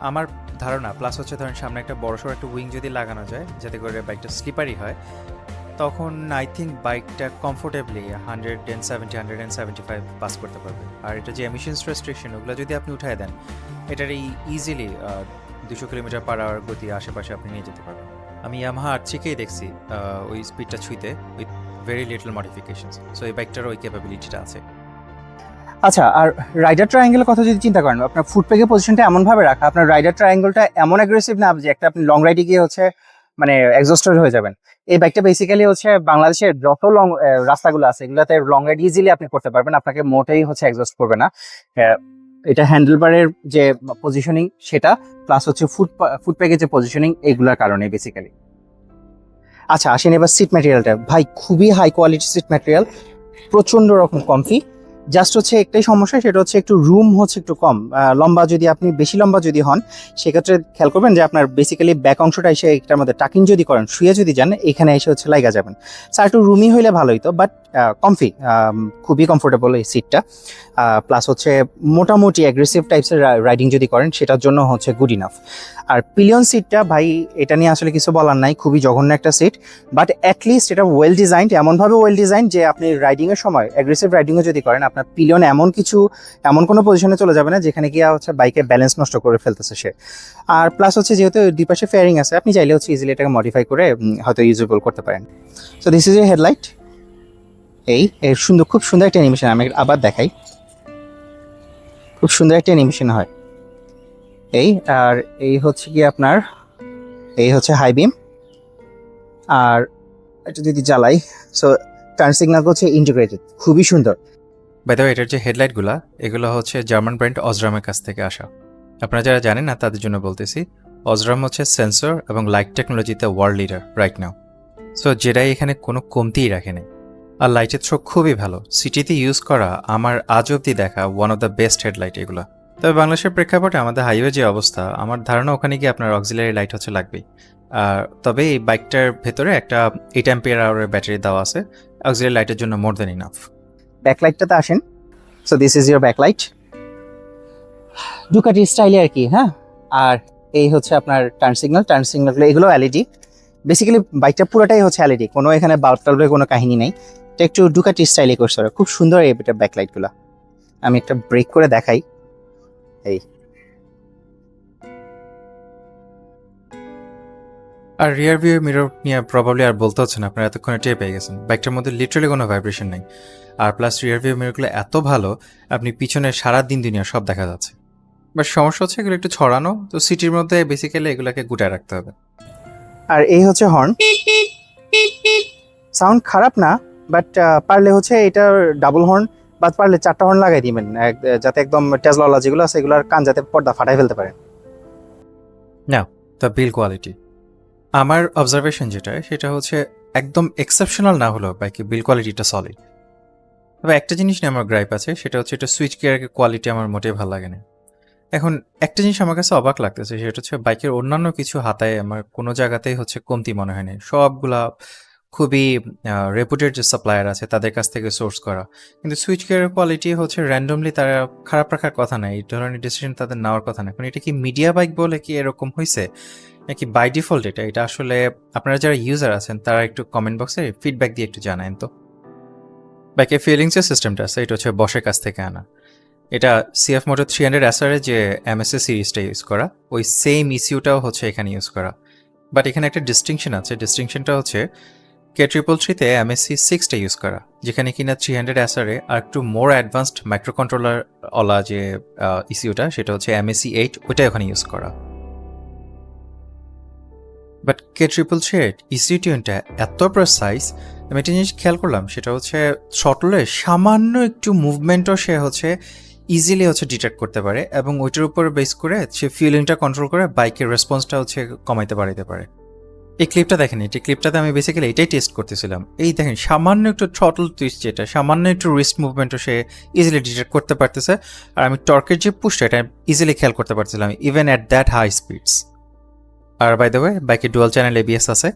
আমার ধারণা, প্লাস হচ্ছে ধরেন সামনে একটা বড়সড় একটা উইং যদি লাগানো যায় যাতে করে বাইকটা স্লিপারি হয়, তখন আই থিঙ্ক বাইকটা কমফোর্টেবলি 170-175 পাস করতে পারবে। আর এটা যে এমিশনস রেস্ট্রিকশন, ওগুলো যদি আপনি উঠায় দেন, এটার এই ইজিলি 200 কিলোমিটার পার আওয়ার গতি আশেপাশে আপনি নিয়ে যেতে পারবেন। আমি ইয়ামাহা আর্চিকেই দেখছি ওই স্পিডটা ছুঁইতে with very little modifications. So এই বাইকটার ওই ক্যাপাবিলিটিটা আছে। আচ্ছা, আর রাইডার ট্রায়াঙ্গেলের কথা যদি চিন্তা করেন, আপনার ফুটপ্যাকের পজিশনটা এমনভাবে রাখা, আপনার রাইডার ট্রায়াঙ্গেলটা এমন অ্যাগ্রেসিভ না যে একটা আপনি লং রাইডে গিয়ে হচ্ছে মানে এক্সস্টেড হয়ে যাবেন। এই বাইকটা বেসিক্যালি হচ্ছে বাংলাদেশের যত লং রাস্তাগুলো আছে এগুলোতে লং রাইড ইজিলি আপনি করতে পারবেন, আপনাকে মোটেই হচ্ছে এক্সস্ট করবে না। এটা হ্যান্ডেলবারের যে পজিশনিং সেটা, প্লাস হচ্ছে ফুটপ্যাকের যে পজিশনিং, এইগুলোর কারণে বেসিক্যালি। আচ্ছা, আসেন এবার সিট ম্যাটেরিয়ালটা। ভাই খুবই হাই কোয়ালিটি সিট ম্যাটেরিয়াল, প্রচন্ড রকম কমফি। জাস্ট হচ্ছে একটাই সমস্যা, সেটা হচ্ছে একটু রুম হচ্ছে একটু কম। লম্বা যদি আপনি বেশি লম্বা যদি হন, সেক্ষেত্রে খেয়াল করবেন যে আপনার বেসিক্যালি ব্যাক অংশটা এসে এটার মধ্যে টাকিং যদি করেন, শুয়ে যদি যান, এখানে এসে হচ্ছে লাইগা যাবেন। স্যার একটু রুমি হইলে ভালোই তো, বাট কমফি, খুবই কমফোর্টেবল এই সিটটা। প্লাস হচ্ছে মোটামুটি অ্যাগ্রেসিভ টাইপসের রাইডিং যদি করেন, সেটার জন্য হচ্ছে গুড ইনাফ। আর পিলিয়ন সিটটা ভাই, এটা নিয়ে আসলে কিছু বলার নাই, খুবই জঘন্য একটা সিট, বাট অ্যাটলিস্ট এটা ওয়েল ডিজাইনড, এমনভাবে ওয়েল ডিজাইন যে আপনি রাইডিংয়ের সময় অ্যাগ্রেসিভ রাইডিংও যদি করেন, আপনার পিলিয়ন এমন কোনো পজিশনে চলে যাবে না যেখানে গিয়ে হচ্ছে বাইকের ব্যালেন্স নষ্ট করে ফেলতেছে সে। আর প্লাস হচ্ছে যেহেতু দুই পাশে ফেয়ারিং আছে, আপনি চাইলে হচ্ছে ইজিলি এটাকে মডিফাই করে হয়তো ইউজেবল করতে পারেন। So this is a headlight. এর সুন্দর, খুব সুন্দর একটা অ্যানিমেশন, আমি আবার দেখাই, খুব সুন্দর একটা অ্যানিমেশন হয় আর এই হচ্ছে কি আপনার, এই হচ্ছে হাই বিম। আর এটা যদি জ্বালাই, সো টার্ন সিগন্যাল হচ্ছে ইন্টিগ্রেটেড, খুবই সুন্দর। বাই দ্য ওয়ে, এটার যে হেডলাইটগুলো, এগুলো হচ্ছে জার্মান ব্র্যান্ড অজরামের কাছ থেকে আসা। আপনারা যারা জানেন না তাদের জন্য বলতেছি, অজরাম হচ্ছে সেন্সর এবং লাইট টেকনোলজিতে world leader right now. So যেটাই এখানে কোনো কমতিই রাখেনি। আর লাইটের থ্রো খুবই ভালো, সিটিতে ইউজ করা আমার আজ অব্দি দেখা one of the best headlight এগুলো। তবে বাংলাদেশের প্রেক্ষাপটে আমাদের হাইওয়ে যে অবস্থা, আমার ধারণা ওখানে গিয়ে আপনার অক্সিলারি লাইট হচ্ছে লাগবেই। তবে এই বাইকটার ভেতরে একটা 8 অ্যাম্পিয়ার আওয়ারের ব্যাটারি দেওয়া আছে, অক্সিলারি লাইটের জন্য মোর দেন ইনাফ। ব্যাকলাইটটাতে আসেন। So this is your backlight, Ducati স্টাইলে আর কি। হ্যাঁ, আর এই হচ্ছে আপনার টার্ন সিগন্যাল, এগুলো এলইডি। বেসিক্যালি বাইকটা পুরোটাই হচ্ছে এলইডি, কোনো এখানে বাল্ব টাল্বের কোনো কাহিনী নেই। এটা একটু ডুকাটি স্টাইলে করছে ওরা, খুব সুন্দর এই ব্যাকলাইটগুলো। আমি একটা ব্রেক করে দেখাই। আর রিয়ার ভিউ মিরর নিয়ে প্রবাবলি আর বলতে হচ্ছে না, আপনারা এতক্ষণে টের পেয়ে গেছেন বাইকটার মধ্যে লিটারালি কোনো ভাইব্রেশন নেই। আর প্লাস রিয়ার ভিউ মিররগুলো এত ভালো, আপনি পিছনে সারা দিন দুনিয়া সব দেখা যাচ্ছে। বাট সমস্যা হচ্ছে এগুলো একটু ছড়ানো, তো সিটির মধ্যে বেসিক্যালি এগুলোকে গুটায় রাখতে হবে। আর এই হচ্ছে হর্ন, সাউন্ড খারাপ না, বাট পারলে হচ্ছে এটা ডাবল হর্ন বা পারলে 4টা হর্ন লাগাই দিবেন, যাতে একদম টেসলা যেগুলো আছে এগুলোর কান যাতে পর্দা ফাটাই ফেলতে পারে। নাও দ্য বিল কোয়ালিটি, আমার অবজারভেশন যেটা, সেটা হচ্ছে একদম এক্সেপশনাল না হলেও বাইকের বিল কোয়ালিটিটা সলিড। তবে একটা জিনিস নিয়ে আমার গ্রাইপ আছে, সেটা হচ্ছে এটা সুইচ গিয়ারের কোয়ালিটি আমার মোটেই ভালো লাগে না। এখন একটা জিনিস আমার কাছে অবাক লাগতেছে, সেটা হচ্ছে বাইকের অন্যান্য কিছু হাতায় আমার কোনো জায়গাতেই হচ্ছে কমতি মনে হয়নি, সবগুলা খুবই রেপুটেড যে সাপ্লায়ার আছে তাদের কাছ থেকে সোর্স করা। কিন্তু সুইচ গিয়ারের কোয়ালিটি হচ্ছে র্যান্ডমলি তারা খারাপ রাখার কথা না, এই ধরনের ডিসিশন তাদের নেওয়ার কথা না। এখন এটা কি মিডিয়া বাইক বলে কি এরকম হয়েছে, নাকি বাই ডিফল্ট এটা আসলে আপনারা যারা ইউজার আছেন তারা একটু কমেন্ট বক্সে ফিডব্যাক দিয়ে একটু জানায়েন তো। বাইকের ফিলিংসের সিস্টেমটা আছে, এটা হচ্ছে বসের কাছ থেকে আনা। এটা CF Moto 300 SR যে MSA সিরিজটা ইউজ করা, ওই সেম ইসিউটাও হচ্ছে এখানে ইউজ করা। বাট এখানে একটা ডিস্টিংশন আছে, ডিস্টিংশনটা হচ্ছে K333-তে MSC 6টা ইউজ করা, যেখানে কিনা 300 SR-এ আর একটু মোর অ্যাডভান্সড মাইক্রো কন্ট্রোলার ওলা যে ইসিউটা, সেটা হচ্ছে MSC 8, ওইটাই ওখানে ইউজ করা। বাট K333-এর ইসিউ টিউনটা এত প্রেসাইজ, আমি একটা জিনিস খেয়াল করলাম, সেটা হচ্ছে শটলের সামান্য একটু মুভমেন্টও সে হচ্ছে ইজিলি হচ্ছে ডিটেক্ট করতে পারে, এবং ওইটার উপর বেস করে সে ফিলিংটা কন্ট্রোল করে বাইকের রেসপন্সটা হচ্ছে কমাইতে বাড়াইতে পারে। এই ক্লিপটা দেখেন, এই ক্লিপটাতে আমি বেসিক্যালি এটাই টেস্ট করতেছিলাম। এই দেখেন সামান্য একটু থ্রটল টুইস্ট, যেটা সামান্য একটু রিস্ট মুভমেন্টও সে ইজিলি ডিটেক্ট করতে পারতেছে, আর আমি টর্কের যে পুশটা এটা ইজিলি খেয়াল করতে পারছিলাম even at that high speeds. আর বাই দ্য ওয়ে, বাইকে ডুয়াল চ্যানেল এবিএস আছে।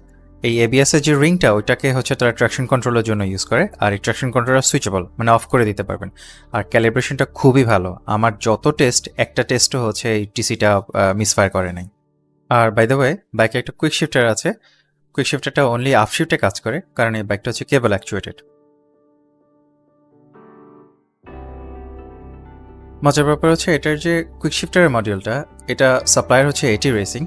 এই এবিএস এর যে রিংটা, ওইটাকে হচ্ছে তারা ট্র্যাকশন কন্ট্রোলের জন্য ইউজ করে, আর এই ট্র্যাকশন কন্ট্রোলার সুইচেবল, মানে অফ করে দিতে পারবেন। আর ক্যালিব্রেশনটা খুবই ভালো, আমার যত টেস্ট, একটা টেস্টও হচ্ছে এই টিসিটা মিসফায়ার করে নাই। আর বাই দ্য ওয়ে, বাইকে একটা কুইক শিফটার আছে। কুইক শিফটারটা অনলি আপ শিফটে কাজ করে, কারণ এই বাইকটা হচ্ছে কেবল অ্যাকচুয়েটেড। মজার ব্যাপার হচ্ছে এটার যে কুইক শিফটারের মডিউলটা, এটা সাপ্লায়ার হচ্ছে এটি রেসিং।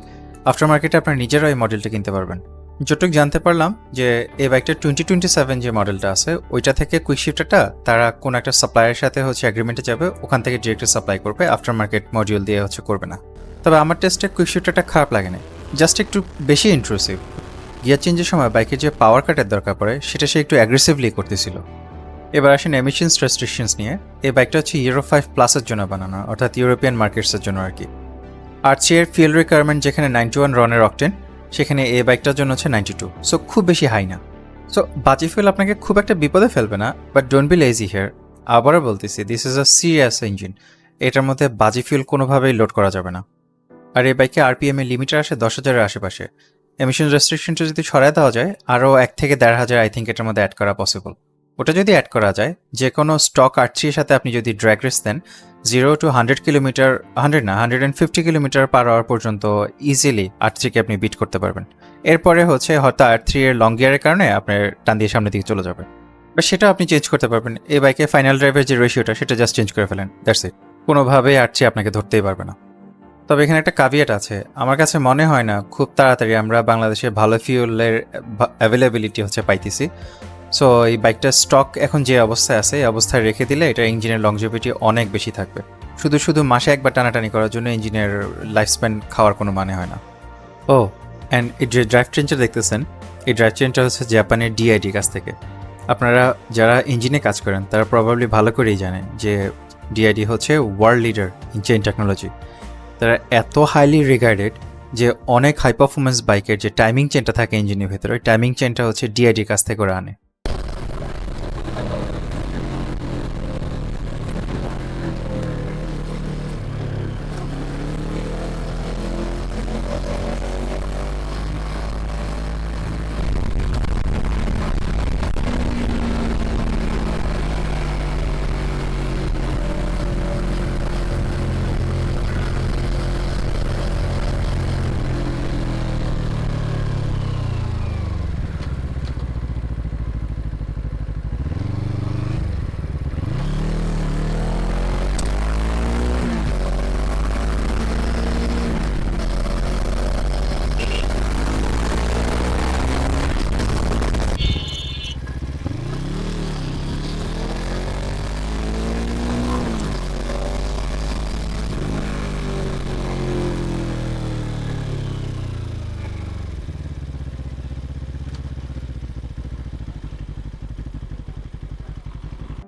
আফটার মার্কেটে আপনারা নিজেরাও এই মডেলটা কিনতে পারবেন। যতটুকু জানতে পারলাম যে এই বাইকটার 2027 যে মডেলটা আছে, ওইটা থেকে কুইক শিফটারটা তারা কোন একটা সাপ্লায়ারের সাথে হচ্ছে অ্যাগ্রিমেন্টে যাবে, ওখান থেকে ডিরেক্ট সাপ্লাই করবে, আফটার মার্কেট মডিউল দিয়ে হচ্ছে করবে না। তবে আমার টেস্টে কুইক শিফটারটা খারাপ লাগে না, জাস্ট একটু বেশি ইন্ট্রুসিভ। গিয়ার চেঞ্জের সময় বাইকের যে পাওয়ার কাটের দরকার পড়ে, সেটা সে একটু অ্যাগ্রেসিভলি করতেছিল। এবার আসেন এমিশনস রেস্ট্রিকশনস নিয়ে। এই বাইকটা হচ্ছে ইউরো 5+ জন্য বানানো, অর্থাৎ ইউরোপিয়ান মার্কেটসের জন্য আর কি। আরসি এর ফিউল রিকোয়ারমেন্ট যেখানে 91 রনের অকটেন, সেখানে এই বাইকটার জন্য হচ্ছে 92, সো খুব বেশি হাই না। সো বাজি ফুয়েল আপনাকে খুব একটা বিপদে ফেলবে না, but don't be lazy here. আবারও বলতেছি, this is a serious engine, এটার মধ্যে বাজি ফুয়েল কোনোভাবেই লোড করা যাবে না। আর এই বাইকে আরপিএম এর লিমিটার আসে 10,000-এর আশেপাশে। এমিশন রেস্ট্রিকশনটা যদি সরাই দেওয়া যায়, আরও 1 থেকে 1,500 আই থিঙ্ক এটার মধ্যে অ্যাড করা পসিবল। ওটা যদি অ্যাড করা যায়, যে কোনো স্টক R3 এর সাথে আপনি যদি ড্র্যাগ রেস দেন, 0 to 100 কিলোমিটার, 100 না 150 কিলোমিটার পার আওয়ার পর্যন্ত ইজিলি R3-কে আপনি বিট করতে পারবেন। এরপরে হচ্ছে হয়তো R3 এর লং গিয়ারের কারণে আপনার টান দিয়ে সামনের দিকে চলে যাবে, বা সেটা আপনি চেঞ্জ করতে পারবেন। এই বাইকে ফাইনাল ড্রাইভের যে রেশিওটা, সেটা জাস্ট চেঞ্জ করে ফেলেন, দ্যাটস ইট। কোনোভাবেই R3 আপনাকে ধরতেই পারবে না। তবে এখানে একটা কাভিয়েট আছে, আমার কাছে মনে হয় না খুব তাড়াতাড়ি আমরা বাংলাদেশে ভালো ফিউলের অ্যাভেলেবিলিটি হচ্ছে পাইতেছি। সো এই বাইকটার স্টক এখন যে অবস্থায় আছে, এই অবস্থায় রেখে দিলে এটা ইঞ্জিনের লংজিভিটি অনেক বেশি থাকবে। শুধু মাসে একবার টানাটানি করার জন্য ইঞ্জিনের লাইফ স্প্যান খাওয়ার কোনো মানে হয় না। ও অ্যান্ড এই যে ড্রাইভ চেনটা দেখতেছেন, এই ড্রাইভ চেনটা হচ্ছে জাপানের ডিআইডির কাছ থেকে। আপনারা যারা ইঞ্জিনে কাজ করেন তারা প্রবাবলি ভালো করেই জানেন যে ডিআইডি হচ্ছে world leader in chain technology. তারা এত হাইলি রিগার্ডেড যে অনেক হাই পারফরমেন্স বাইকের যে টাইমিং চেনটা থাকে ইঞ্জিনের ভেতরে, ওই টাইমিং চেনটা হচ্ছে ডিআইডির কাছ থেকে ওরা আনে।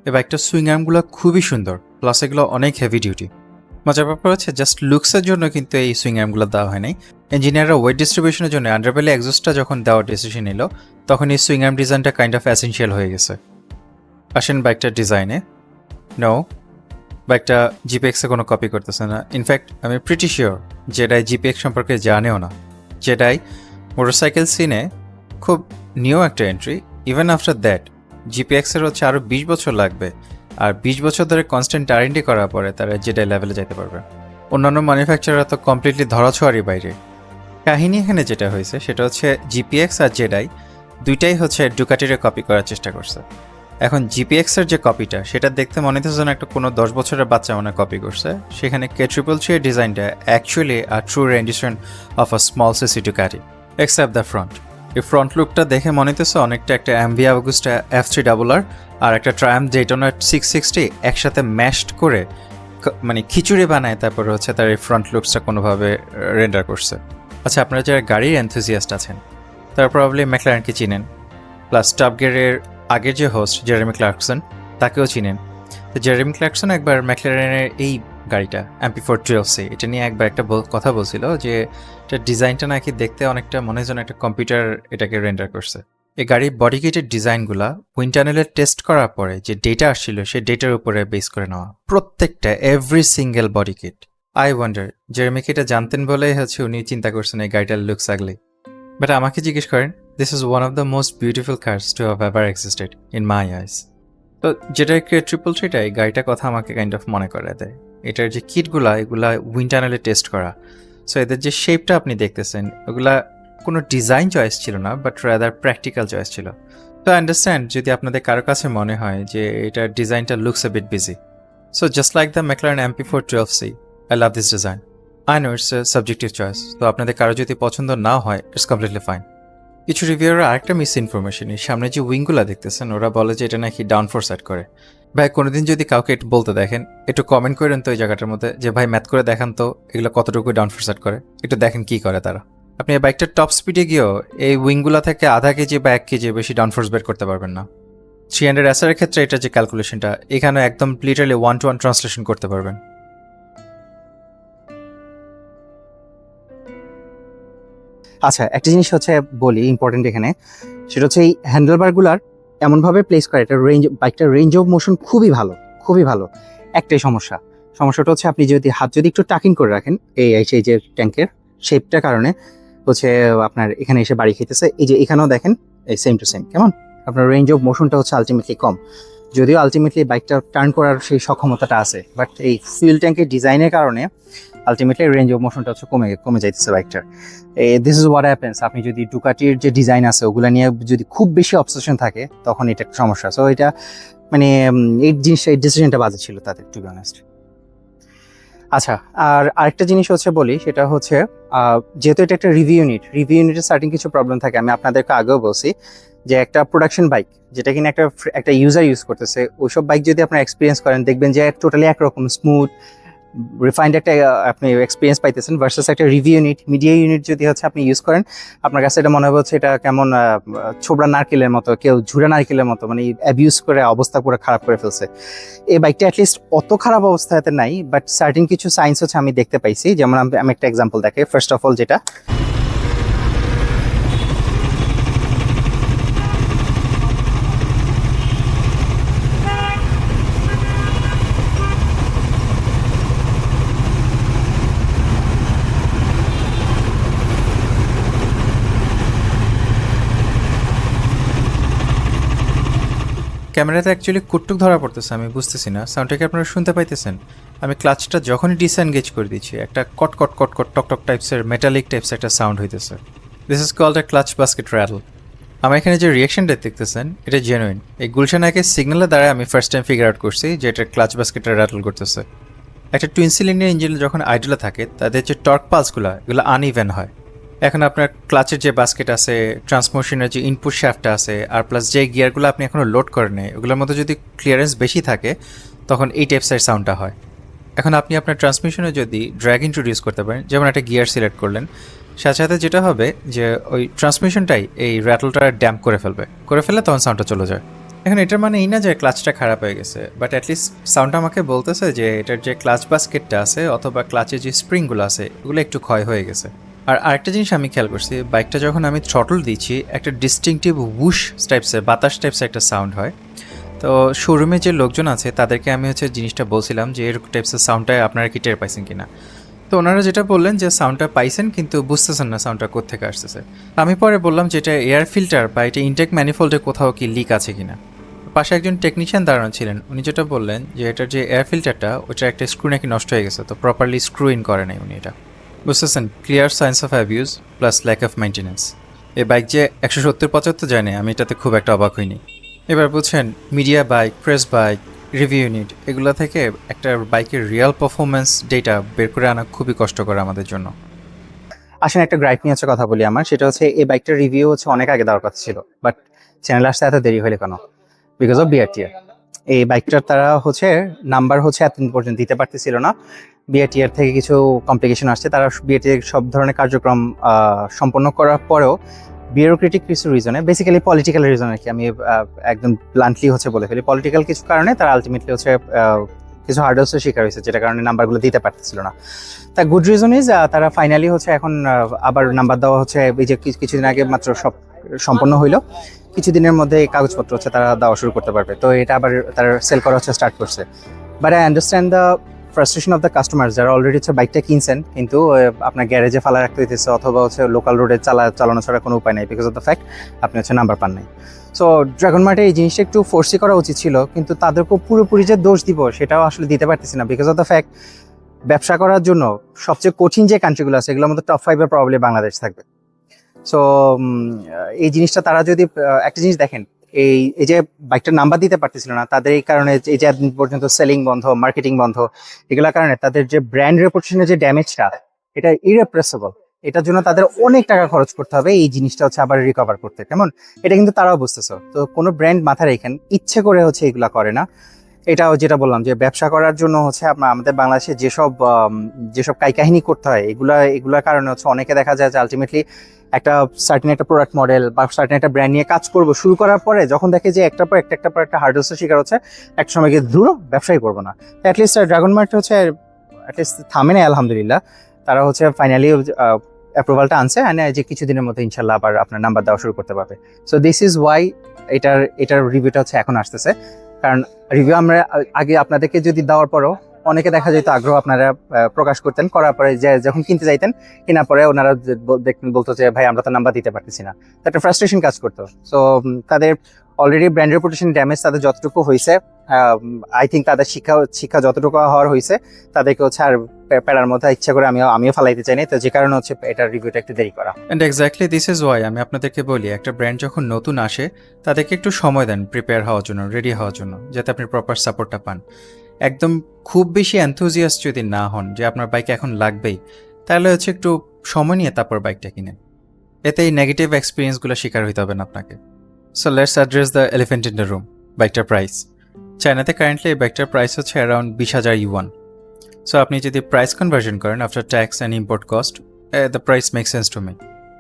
এই বাইকটার সুইং আর্মগুলো খুবই সুন্দর, প্লাস এগুলো অনেক হেভি ডিউটি। মজার ব্যাপার হচ্ছে জাস্ট লুকসের জন্য কিন্তু এই সুইং আর্মগুলো দেওয়া হয় নাই। ইঞ্জিনিয়াররা ওয়েট ডিস্ট্রিবিউশনের জন্য আন্ডারবেলে এক্সস্টটা যখন দেওয়ার ডিসিশন নিল, তখন এই সুইং আর্ম ডিজাইনটা কাইন্ড অফ এসেনশিয়াল হয়ে গেছে। আসেন বাইকটার ডিজাইনে। নো, বাইকটা জিপিএক্সে কোনো কপি করতেছে না। ইনফ্যাক্ট আমি প্রিটি শিওর যেটাই জিপিএক্স সম্পর্কে জানেও না। যেটাই মোটরসাইকেল সিনে খুব নিউ একটা এন্ট্রি। ইভেন আফটার দ্যাট জিপিএক্সের হচ্ছে আরও 20 বছর লাগবে, আর 20 বছর ধরে কনস্ট্যান্ট R&D করার পরে তারা যেটাই লেভেলে যেতে পারবে। অন্যান্য ম্যানুফ্যাকচারার তো কমপ্লিটলি ধরাছোঁয়ারই বাইরে। কাহিনী এখানে যেটা হয়েছে সেটা হচ্ছে জিপিএক্স আর জেডাই দুইটাই হচ্ছে ডুকাটিরে কপি করার চেষ্টা করছে। এখন জিপিএক্সের যে কপিটা, সেটা দেখতে মনে হচ্ছে যেন একটা কোনো 10 বছরের বাচ্চা মনে কপি করছে। সেখানে K333 ডিজাইনটা actually a true রেন্ডিশন of a small CC Ducati, except the front. এই ফ্রন্ট লুকটা দেখে মনে হতেছে অনেকটা একটা অ্যাম্বিয়া অগুস্টা F3RR আর একটা ট্রায়াম্ফ ডেটনা 660 একসাথে ম্যাশড করে মানে খিচুড়ি বানায়, তারপরে হচ্ছে তার এই ফ্রন্ট লুকসটা কোনোভাবে রেন্ডার করছে। আচ্ছা, আপনারা যারা গাড়ির এনথুজিয়াস্ট আছেন তারা প্রবাবলি ম্যাকলারেনকে চিনেন, প্লাস টপ গিয়ারের আগের যে হোস্ট জেরেমি ক্লার্কসন তাকেও চিনেন। তো জেরেমি ক্লার্কসন একবার ম্যাকলারেনের এই গাড়িটা MP4 12C এটা নিয়ে একবার একটা কথা বলছিল যে এটার ডিজাইনটা নাকি দেখতে অনেকটা মনে হয় যেন একটা কম্পিউটার এটাকে রেন্ডার করছে। এই গাড়ির বডি কিটের ডিজাইনগুলা উইন্ড টানেলে টেস্ট করার পরে যে ডেটা আসছিল সেই ডেটার উপরে বেস করে নেওয়া, প্রত্যেকটা every single body kit. I wonder Jeremy কি এটা জানতেন বলেই হচ্ছে উনি চিন্তা করছেন এই গাড়িটার লুকস আগলি। বাট আমাকে জিজ্ঞেস করেন, this is one of the most beautiful cars to have ever existed in my eyes. তো যেটা ট্রিপল থ্রিটা এই গাড়িটার কথা আমাকে কাইন্ড অফ মনে করে দেয়। এটার যে কিটগুলা এগুলা উইন্ড টানেলে টেস্ট করা, সো এদের যে শেপটা আপনি দেখতেছেন ওগুলা কোনো ডিজাইন চয়েস ছিল না, বাট রাদার প্র্যাকটিক্যাল চয়েস ছিল। তো আন্ডারস্ট্যান্ড যদি আপনাদের কারো কাছে মনে হয় যে এটার ডিজাইনটা looks a bit busy, so just like the McLaren MP4 12C, I love this design. I know it's a subjective choice, তো আপনাদের কারো যদি পছন্দ না হয় ইটস কমপ্লিটলি ফাইন। কিছু রিভিউয়ার আরেকটা মিস ইনফরমেশন, এই সামনে যে উইংগুলো দেখতেছেন ওরা বলে যে এটা নাকি ডাউন ফোর সেট করে। ভাই কোনোদিন যদি কাউকে একটু বলতে দেখেন একটু কমেন্ট করেন তো এই জায়গাটার মধ্যে যে ভাই ম্যাথ করে দেখান তো এগুলো কতটুকু ডাউন ফোর সেট করে, একটু দেখেন কি করে তারা। আপনি এই বাইকটার টপ স্পিডে গিয়েও এই উইংগুলা থেকে আধা কেজি বা 1 কেজি বেশি ডাউন ফোর্স বের করতে পারবেন না। 300 SR এর ক্ষেত্রে এটা যে ক্যালকুলেশনটা এখানে একদম লিটারালি 1-to-1 ট্রান্সলেশন করতে পারবেন। আচ্ছা, একটা জিনিস হচ্ছে বলি ইম্পর্টেন্ট এখানে, সেটা হচ্ছে এই হ্যান্ডেলবারগুলার এমনভাবে প্লেস করে এটা বাইকটার রেঞ্জ অফ মোশন খুবই ভালো, খুবই ভালো। একটাই সমস্যাটা হচ্ছে আপনি যদি হাত যদি একটু টাকিং করে রাখেন এই যে ট্যাঙ্কের শেপটার কারণে হচ্ছে আপনার এখানে এসে বাড়ি খেতেছে। এই যে এখানেও দেখেন এই সেম টু সেম, কেমন আপনার রেঞ্জ অফ মোশনটা হচ্ছে আলটিমেটলি কম, যদিও আলটিমেটলি বাইকটা টার্ন করার সেই সক্ষমতাটা আছে, বাট এই ফুয়েল ট্যাঙ্কের ডিজাইনের কারণে আলটিমেটলি রেঞ্জ অফ মোশনটা হচ্ছে কমে যাইতেছে বাইকটার। This is what happens. আপনি যদি ডুকাটির যে ডিজাইন আছে ওগুলো নিয়ে যদি খুব বেশি অবসেশন থাকে তখন এটা একটা সমস্যা। সো এটা মানে এই ডিসিশনটা বাজে ছিল তাদের, টু বি অনেস্ট। আচ্ছা, আর আরেকটা জিনিস হচ্ছে বলি, সেটা হচ্ছে যেহেতু এটা একটা রিভিউ ইউনিটের সার্টিন কিছু প্রবলেম থাকে। আমি আপনাদেরকে আগেও বলছি যে একটা প্রোডাকশন বাইক যেটা কিনা একটা ইউজার ইউজ করতেছে, ওইসব বাইক যদি আপনারা এক্সপিরিয়েন্স করেন দেখবেন যে টোটালি একরকম স্মুথ রিফাইন্ড একটা আপনি এক্সপিরিয়েন্স পাইতেছেন, ভার্সাস একটা রিভিউ মিডিয়া ইউনিট যদি হচ্ছে আপনি ইউজ করেন আপনার কাছে এটা মনে হচ্ছে এটা কেমন ছোবড়া নারকেলের মতো, কেউ ঝুড়া নারকেলের মতো, মানে অ্যাবিউজ করে অবস্থা পুরো খারাপ করে ফেলছে। এই বাইকটা অ্যাটলিস্ট অত খারাপ অবস্থাতে নাই, বাট সার্টিন কিছু সাইন্স হচ্ছে আমি দেখতে পাইছি। যেমন আমি একটা এক্সাম্পল দেখে, ফার্স্ট অফ অল যেটা ক্যামেরাতে অ্যাকচুয়ালি কুটটুক ধরা পড়তেছে, আমি বুঝতেছি না সাউন্ডটাকে আপনারা শুনতে পাইতেছেন। আমি ক্লাচটা যখনই ডিসএনগেজ করে দিচ্ছি একটা কট কট কট কট টক টক টাইপসের মেটালিক টাইপসের একটা সাউন্ড হইতেছে। This is called a clutch basket rattle. আমার এখানে যে রিয়াকশনটা দেখতেছেন এটা জেনুইন। এই গুলশান একের সিগন্যালের দ্বারা আমি ফার্স্ট টাইম ফিগার আউট করছি যে এটা ক্লাচ বাস্কেটটা র্যাটল করতেছে। একটা টুইন সিলিন্ডার ইঞ্জিন যখন আইডলে থাকে তাদের যে টর্ক পালসগুলো এগুলো আনইভেন হয়। এখন আপনার ক্লাচের যে বাস্কেট আছে, ট্রান্সমিশনের যে ইনপুট শ্যাফটটা আছে, আর প্লাস যে গিয়ারগুলো আপনি এখনও লোড করেন ওগুলোর মধ্যে যদি ক্লিয়ারেন্স বেশি থাকে তখন এই টাইপসের সাউন্ডটা হয়। এখন আপনি আপনার ট্রান্সমিশনে যদি ড্র্যাগ ইন্ট্রোডিউস করতে পারেন, যেমন একটা গিয়ার সিলেক্ট করলেন, সাথে সাথে যেটা হবে যে ওই ট্রান্সমিশনটাই এই র্যাটলটা ড্যাম্প করে ফেলে তখন সাউন্ডটা চলে যায়। এখন এটার মানে এই না যে ক্লাচটা খারাপ হয়ে গেছে, বাট অ্যাটলিস্ট সাউন্ডটা আমাকে বলতেছে যে এটার যে ক্লাচ বাস্কেটটা আছে অথবা ক্লাচের যে স্প্রিংগুলো আছে এগুলো একটু ক্ষয় হয়ে গেছে। আর আরেকটা জিনিস আমি খেয়াল করছি, বাইকটা যখন আমি থ্রটল দিচ্ছি একটা ডিস্টিংটিভ উশ টাইপসের বাতাস টাইপসের একটা সাউন্ড হয়। তো শোরুমে যে লোকজন আছে তাদেরকে আমি হচ্ছে জিনিসটা বলছিলাম যে এরকম টাইপসের সাউন্ডটা আপনারা কি টের পাইছেন কিনা। তো ওনারা যেটা বললেন যে সাউন্ডটা পাইছেন কিন্তু বুঝতেছেন না সাউন্ডটা কোত্থেকে আসতেছে। আমি পরে বললাম যে এটা এয়ার ফিল্টার বা এটা ইনটেক ম্যানিফোল্ডে কোথাও কি লিক আছে কিনা। পাশে একজন টেকনিশিয়ান দাঁড়ানো ছিলেন, উনি যেটা বললেন যে এটার যে এয়ার ফিল্টারটা ওইটার একটা স্ক্রু নাকি নষ্ট হয়ে গেছে, তো প্রপারলি স্ক্রু ইন করে নাই উনি। এটা বুঝতেছেন, clear signs of abuse plus lack of maintenance. এই বাইক যে 170-75 জানে আমি এটাতে খুব একটা অবাক হইনি। এবার বুঝছেন, media bike, press bike, review unit এগুলো থেকে একটা বাইকের রিয়েল পারফরমেন্স ডেটা বের করে আনা খুবই কষ্টকর আমাদের জন্য। আসেন একটা গ্রাইপ নিয়ে হচ্ছে কথা বলি আমার, সেটা হচ্ছে এই বাইকটার রিভিউ হচ্ছে অনেক আগে দেওয়ার কথা ছিল, বাট চ্যানেল আসতে এত দেরি হলে কেন? Because of BRTR. এই বাইকটার তারা হচ্ছে নাম্বার হচ্ছে এতদিন পর্যন্ত দিতে পারতেছিল না। বিআরটিআর থেকে কিছু কমপ্লিকেশন আসছে, তারা বিআরটিআর সব ধরনের কার্যক্রম সম্পন্ন করার পরেও বিউরোক্রেটিক কিছু রিজনে, বেসিক্যালি পলিটিক্যাল রিজন আর কি, আমি একদম ব্লান্টলি হচ্ছে বলে ফেলি, পলিটিক্যাল কিছু কারণে তারা আলটিমেটলি হচ্ছে কিছু হার্ডলসের শিকার হয়েছে, যেটা কারণে নাম্বারগুলো দিতে পারতেছিল না। তা গুড রিজন ইজ তারা ফাইনালি হচ্ছে এখন আবার নাম্বার দেওয়া হচ্ছে, এই যে কিছুদিন আগে মাত্র সব সম্পন্ন হইলো, কিছুদিনের মধ্যে এই কাগজপত্র হচ্ছে তারা দেওয়া শুরু করতে পারবে। তো এটা আবার তারা সেল করা হচ্ছে স্টার্ট করছে। But I understand the frustration of the customer, যারা অলরেডি হচ্ছে বাইকটা কিনছেন কিন্তু আপনার গ্যারেজে ফালা রাখতে হইতেছে, অথবা হচ্ছে লোকাল রোডে চালানো ছাড়া কোনো উপায় নেই, বিকজ অফ দ্য ফ্যাক্ট আপনি হচ্ছে নাম্বার পান নাই। সো ড্রাগন মার্টে এই জিনিসটা একটু ফোর্সই করা উচিত ছিল, কিন্তু তাদেরকেও পুরোপুরি যে দোষ দিব সেটাও আসলে দিতে পারতেছি না, বিকজ অফ দ্য ফ্যাক্ট ব্যবসা করার জন্য সবচেয়ে কঠিন যে কান্ট্রিগুলো আছে এগুলোর মধ্যে টপ 5-এ প্রবাবলি বাংলাদেশ থাকবে। সো এই জিনিসটা তারা যদি একটা জিনিস দেখেন, এই যে বাইকটার নাম্বার দিতে পারতেছিল না, তাদের এই কারণে এই যে এতদিন পর্যন্ত সেলিং বন্ধ, মার্কেটিং বন্ধ, এগুলোর কারণে তাদের যে ব্র্যান্ড রেপুটেশনের যে ড্যামেজটা, এটা ইরেপ্রেসেবল। এটার জন্য তাদের অনেক টাকা খরচ করতে হবে এই জিনিসটা হচ্ছে আবার রিকভার করতে, কেমন? এটা কিন্তু তারাও বুঝতেছো। তো কোনো ব্র্যান্ড মাথায় রেখেন ইচ্ছে করে হচ্ছে এগুলা করে না। এটাও যেটা বললাম যে ব্যবসা করার জন্য হচ্ছে আমাদের বাংলাদেশে যেসব কাহিনী করতে হয়, এগুলার কারণে হচ্ছে অনেকে দেখা যায় যে আলটিমেটলি একটা সার্টেন একটা প্রোডাক্ট মডেল বা সার্টেন একটা ব্র্যান্ড নিয়ে কাজ করবো শুরু করার পরে যখন দেখে যে একটার পর একটা হার্ডলসের শিকার হচ্ছে, একটা সময় গিয়ে ধুরো ব্যবসাই করবো না। অ্যাটলিস্ট ড্রাগন মার্ট হচ্ছে অ্যাটলিস্ট থামে নেই, আলহামদুলিল্লাহ। তারা হচ্ছে ফাইনালি অ্যাপ্রুভালটা আনছে, আর যে কিছুদিনের মধ্যে ইনশাল্লাহ আবার আপনার নাম্বার দেওয়া শুরু করতে পারবে। সো দিস ইজ ওয়াই এটার রিভিউটা হচ্ছে এখন আসতেছে, কারণ রিভিউ আমরা আগে আপনাদেরকে যদি দেওয়ার পরও অনেকে দেখা যেত আগ্রহ আপনারা প্রকাশ করতেন, করার পরে যে যখন কিনতে যাইতেন, কেনার পরে ওনারা বলতো যে ভাই আমরা তো নাম্বার দিতে পারতেছি না, তো একটা ফ্রাস্ট্রেশন কাজ করতো। সো তাদের অলরেডি ব্র্যান্ড রেপুটেশন ড্যামেজ তাদের যতটুকু হয়েছে, আই থিঙ্ক তাদের শিক্ষা যতটুকু হওয়ার হয়েছে, তাদেরকে হচ্ছে আর প্যারার মধ্যে ইচ্ছা করে আমিও ফালাইতে চাই না, তো যে কারণে হচ্ছে এটার রিভিউটা একটু দেরি করা। And exactly this is Y আমি আপনাদেরকে বলি, একটা ব্র্যান্ড যখন নতুন আসে তাদেরকে একটু সময় দেন প্রিপেয়ার হওয়ার জন্য, রেডি হওয়ার জন্য, যাতে আপনি প্রপার সাপোর্টটা পান। একদম খুব বেশি এনথুজিয়াস্ট যদি না হন যে আপনার বাইক এখন লাগবেই, তাহলে হচ্ছে একটু সময় নিয়ে তারপর বাইকটা কিনেন, এতে এই নেগেটিভ এক্সপিরিয়েন্সগুলো শিকার হইতে হবে না আপনাকে। So let's address the elephant in the room, বাইকটার প্রাইস। চায়নাতে কারেন্টলি এই বাইকটার প্রাইস হচ্ছে অ্যারাউন্ড 20,000 ইউয়ান। সো আপনি যদি প্রাইস কনভার্জন করেন after tax and import cost, the price make sense to me.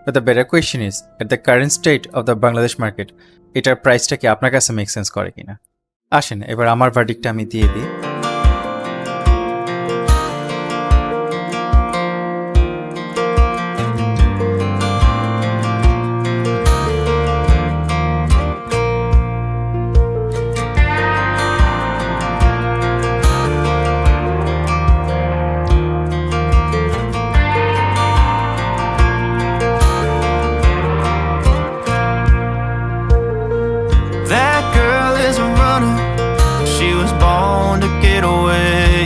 But the better question is, at the current state of the Bangladesh market, এটার প্রাইসটা কি আপনার কাছে মেক সেন্স করে কিনা? আসেন এবার আমার ভার্ডিক্টটা আমি দিয়ে দিই। That girl is a runner, she was born to get away.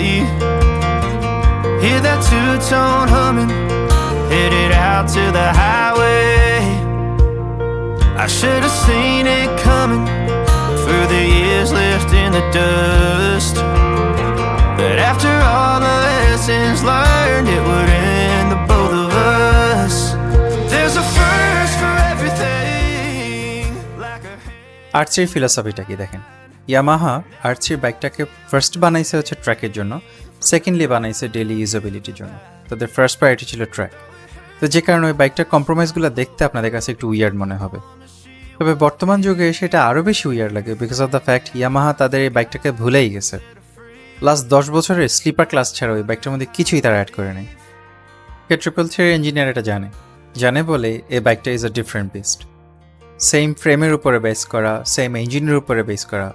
Hear that two-tone humming, headed out to the highway. I should have seen it coming through the years left in the dust. But after all the lessons learned, it would end the both of us. There's a first for everything, like a আর্চির ফিলসফিটা কি দেখেন, Yamaha আর্চির বাইকটাকে first বানাইছে হচ্ছে ট্র্যাকের জন্য, secondly বানাইছে daily ইউজেবিলিটির জন্য। তাদের ফার্স্ট প্রায়োরিটি ছিল ট্র্যাক, তো যে কারণে ওই বাইকটার কম্প্রোমাইজগুলো দেখতে আপনাদের কাছে একটু উইয়ার্ড মনে হবে। তবে বর্তমান যুগে সেটা আরও বেশি উইয়ার্ড লাগে, because of the fact Yamaha তাদের এই বাইকটাকে ভুলেই গেছে। লাস্ট 10 বছরের স্লিপার ক্লাস ছাড়া ওই বাইকটার মধ্যে কিছুই তারা অ্যাড করে নেই। K333 ইঞ্জিনিয়ার এটা জানে বলে এই বাইকটা is a different beast. Same ফ্রেমের উপরে বেস করা, সেম ইঞ্জিনের উপরে বেস করা,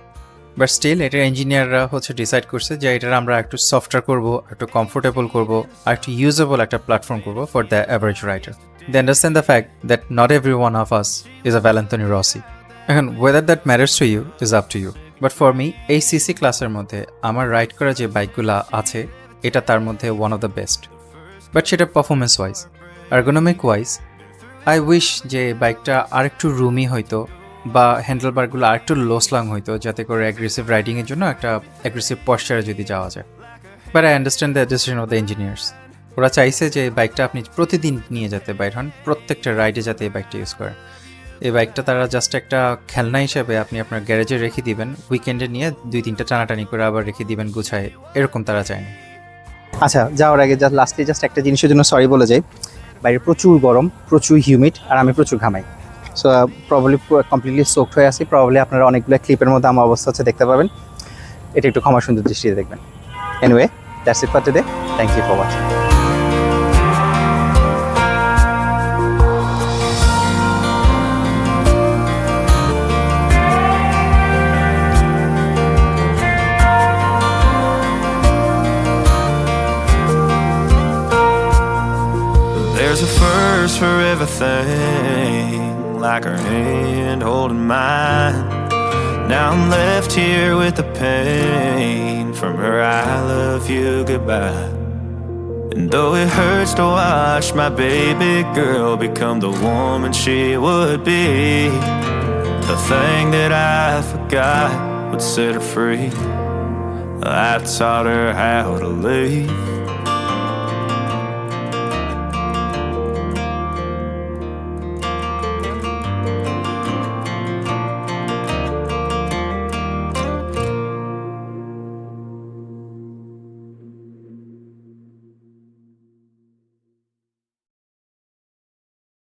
বাট স্টিল এটার ইঞ্জিনিয়াররা হচ্ছে ডিসাইড করছে যে এটার আমরা একটু সফটওয়্যার করবো, একটু কমফোর্টেবল করবো, আর একটু ইউজেবল একটা প্ল্যাটফর্ম করবো for the average rider. They understand the fact that not every one of us is a Valentino Rossi. এখন whether that matters to you is up to you, but for me এই CC ক্লাসের মধ্যে আমার ride করা যে বাইকগুলো আছে এটা তার মধ্যে one of the best. But সেটা performance wise, ergonomic wise I wish যে বাইকটা আরেকটু রুমি হইতো, বা হ্যান্ডেলবারগুলো আরেকটু লোসলং হইতো, যাতে করে অ্যাগ্রেসিভ রাইডিংয়ের জন্য একটা অ্যাগ্রেসিভ পশ্চারে যদি যাওয়া যায়। But I understand the decision of the engineers, ওরা চাইছে যে এই বাইকটা আপনি প্রতিদিন নিয়ে যেতে বাইর হন, প্রত্যেকটা রাইডে যাতে এই বাইকটা ইউজ করেন। এই বাইকটা তারা জাস্ট একটা খেলনা হিসেবে আপনি আপনার গ্যারেজে রেখে দিবেন, উইকেন্ডে নিয়ে 2-3টা টানাটানি করে আবার রেখে দিবেন গুছায়, এরকম তারা চায় না। আচ্ছা, যাওয়ার আগে লাস্টে জাস্ট একটা জিনিসের জন্য সরি বলে যাই। বাইরে প্রচুর গরম, প্রচুর হিউমিড, আর আমি প্রচুর ঘামাই। সো প্রবাবলি কমপ্লিটলি সোকড হয়ে আসি। প্রবাবলি আপনারা অনেকগুলো ক্লিপের মধ্যে আমার অবস্থা হচ্ছে দেখতে পাবেন। এটা একটু ক্ষমা সুন্দর দৃষ্টিতে দেখবেন। Anyway, that's it for today. Thank you for watching. There's a first for everything, like her hand holding mine. Now I'm left here with the pain from her I love you goodbye. And though it hurts to watch my baby girl become the woman she would be, the thing that I forgot would set her free. I taught her how to leave.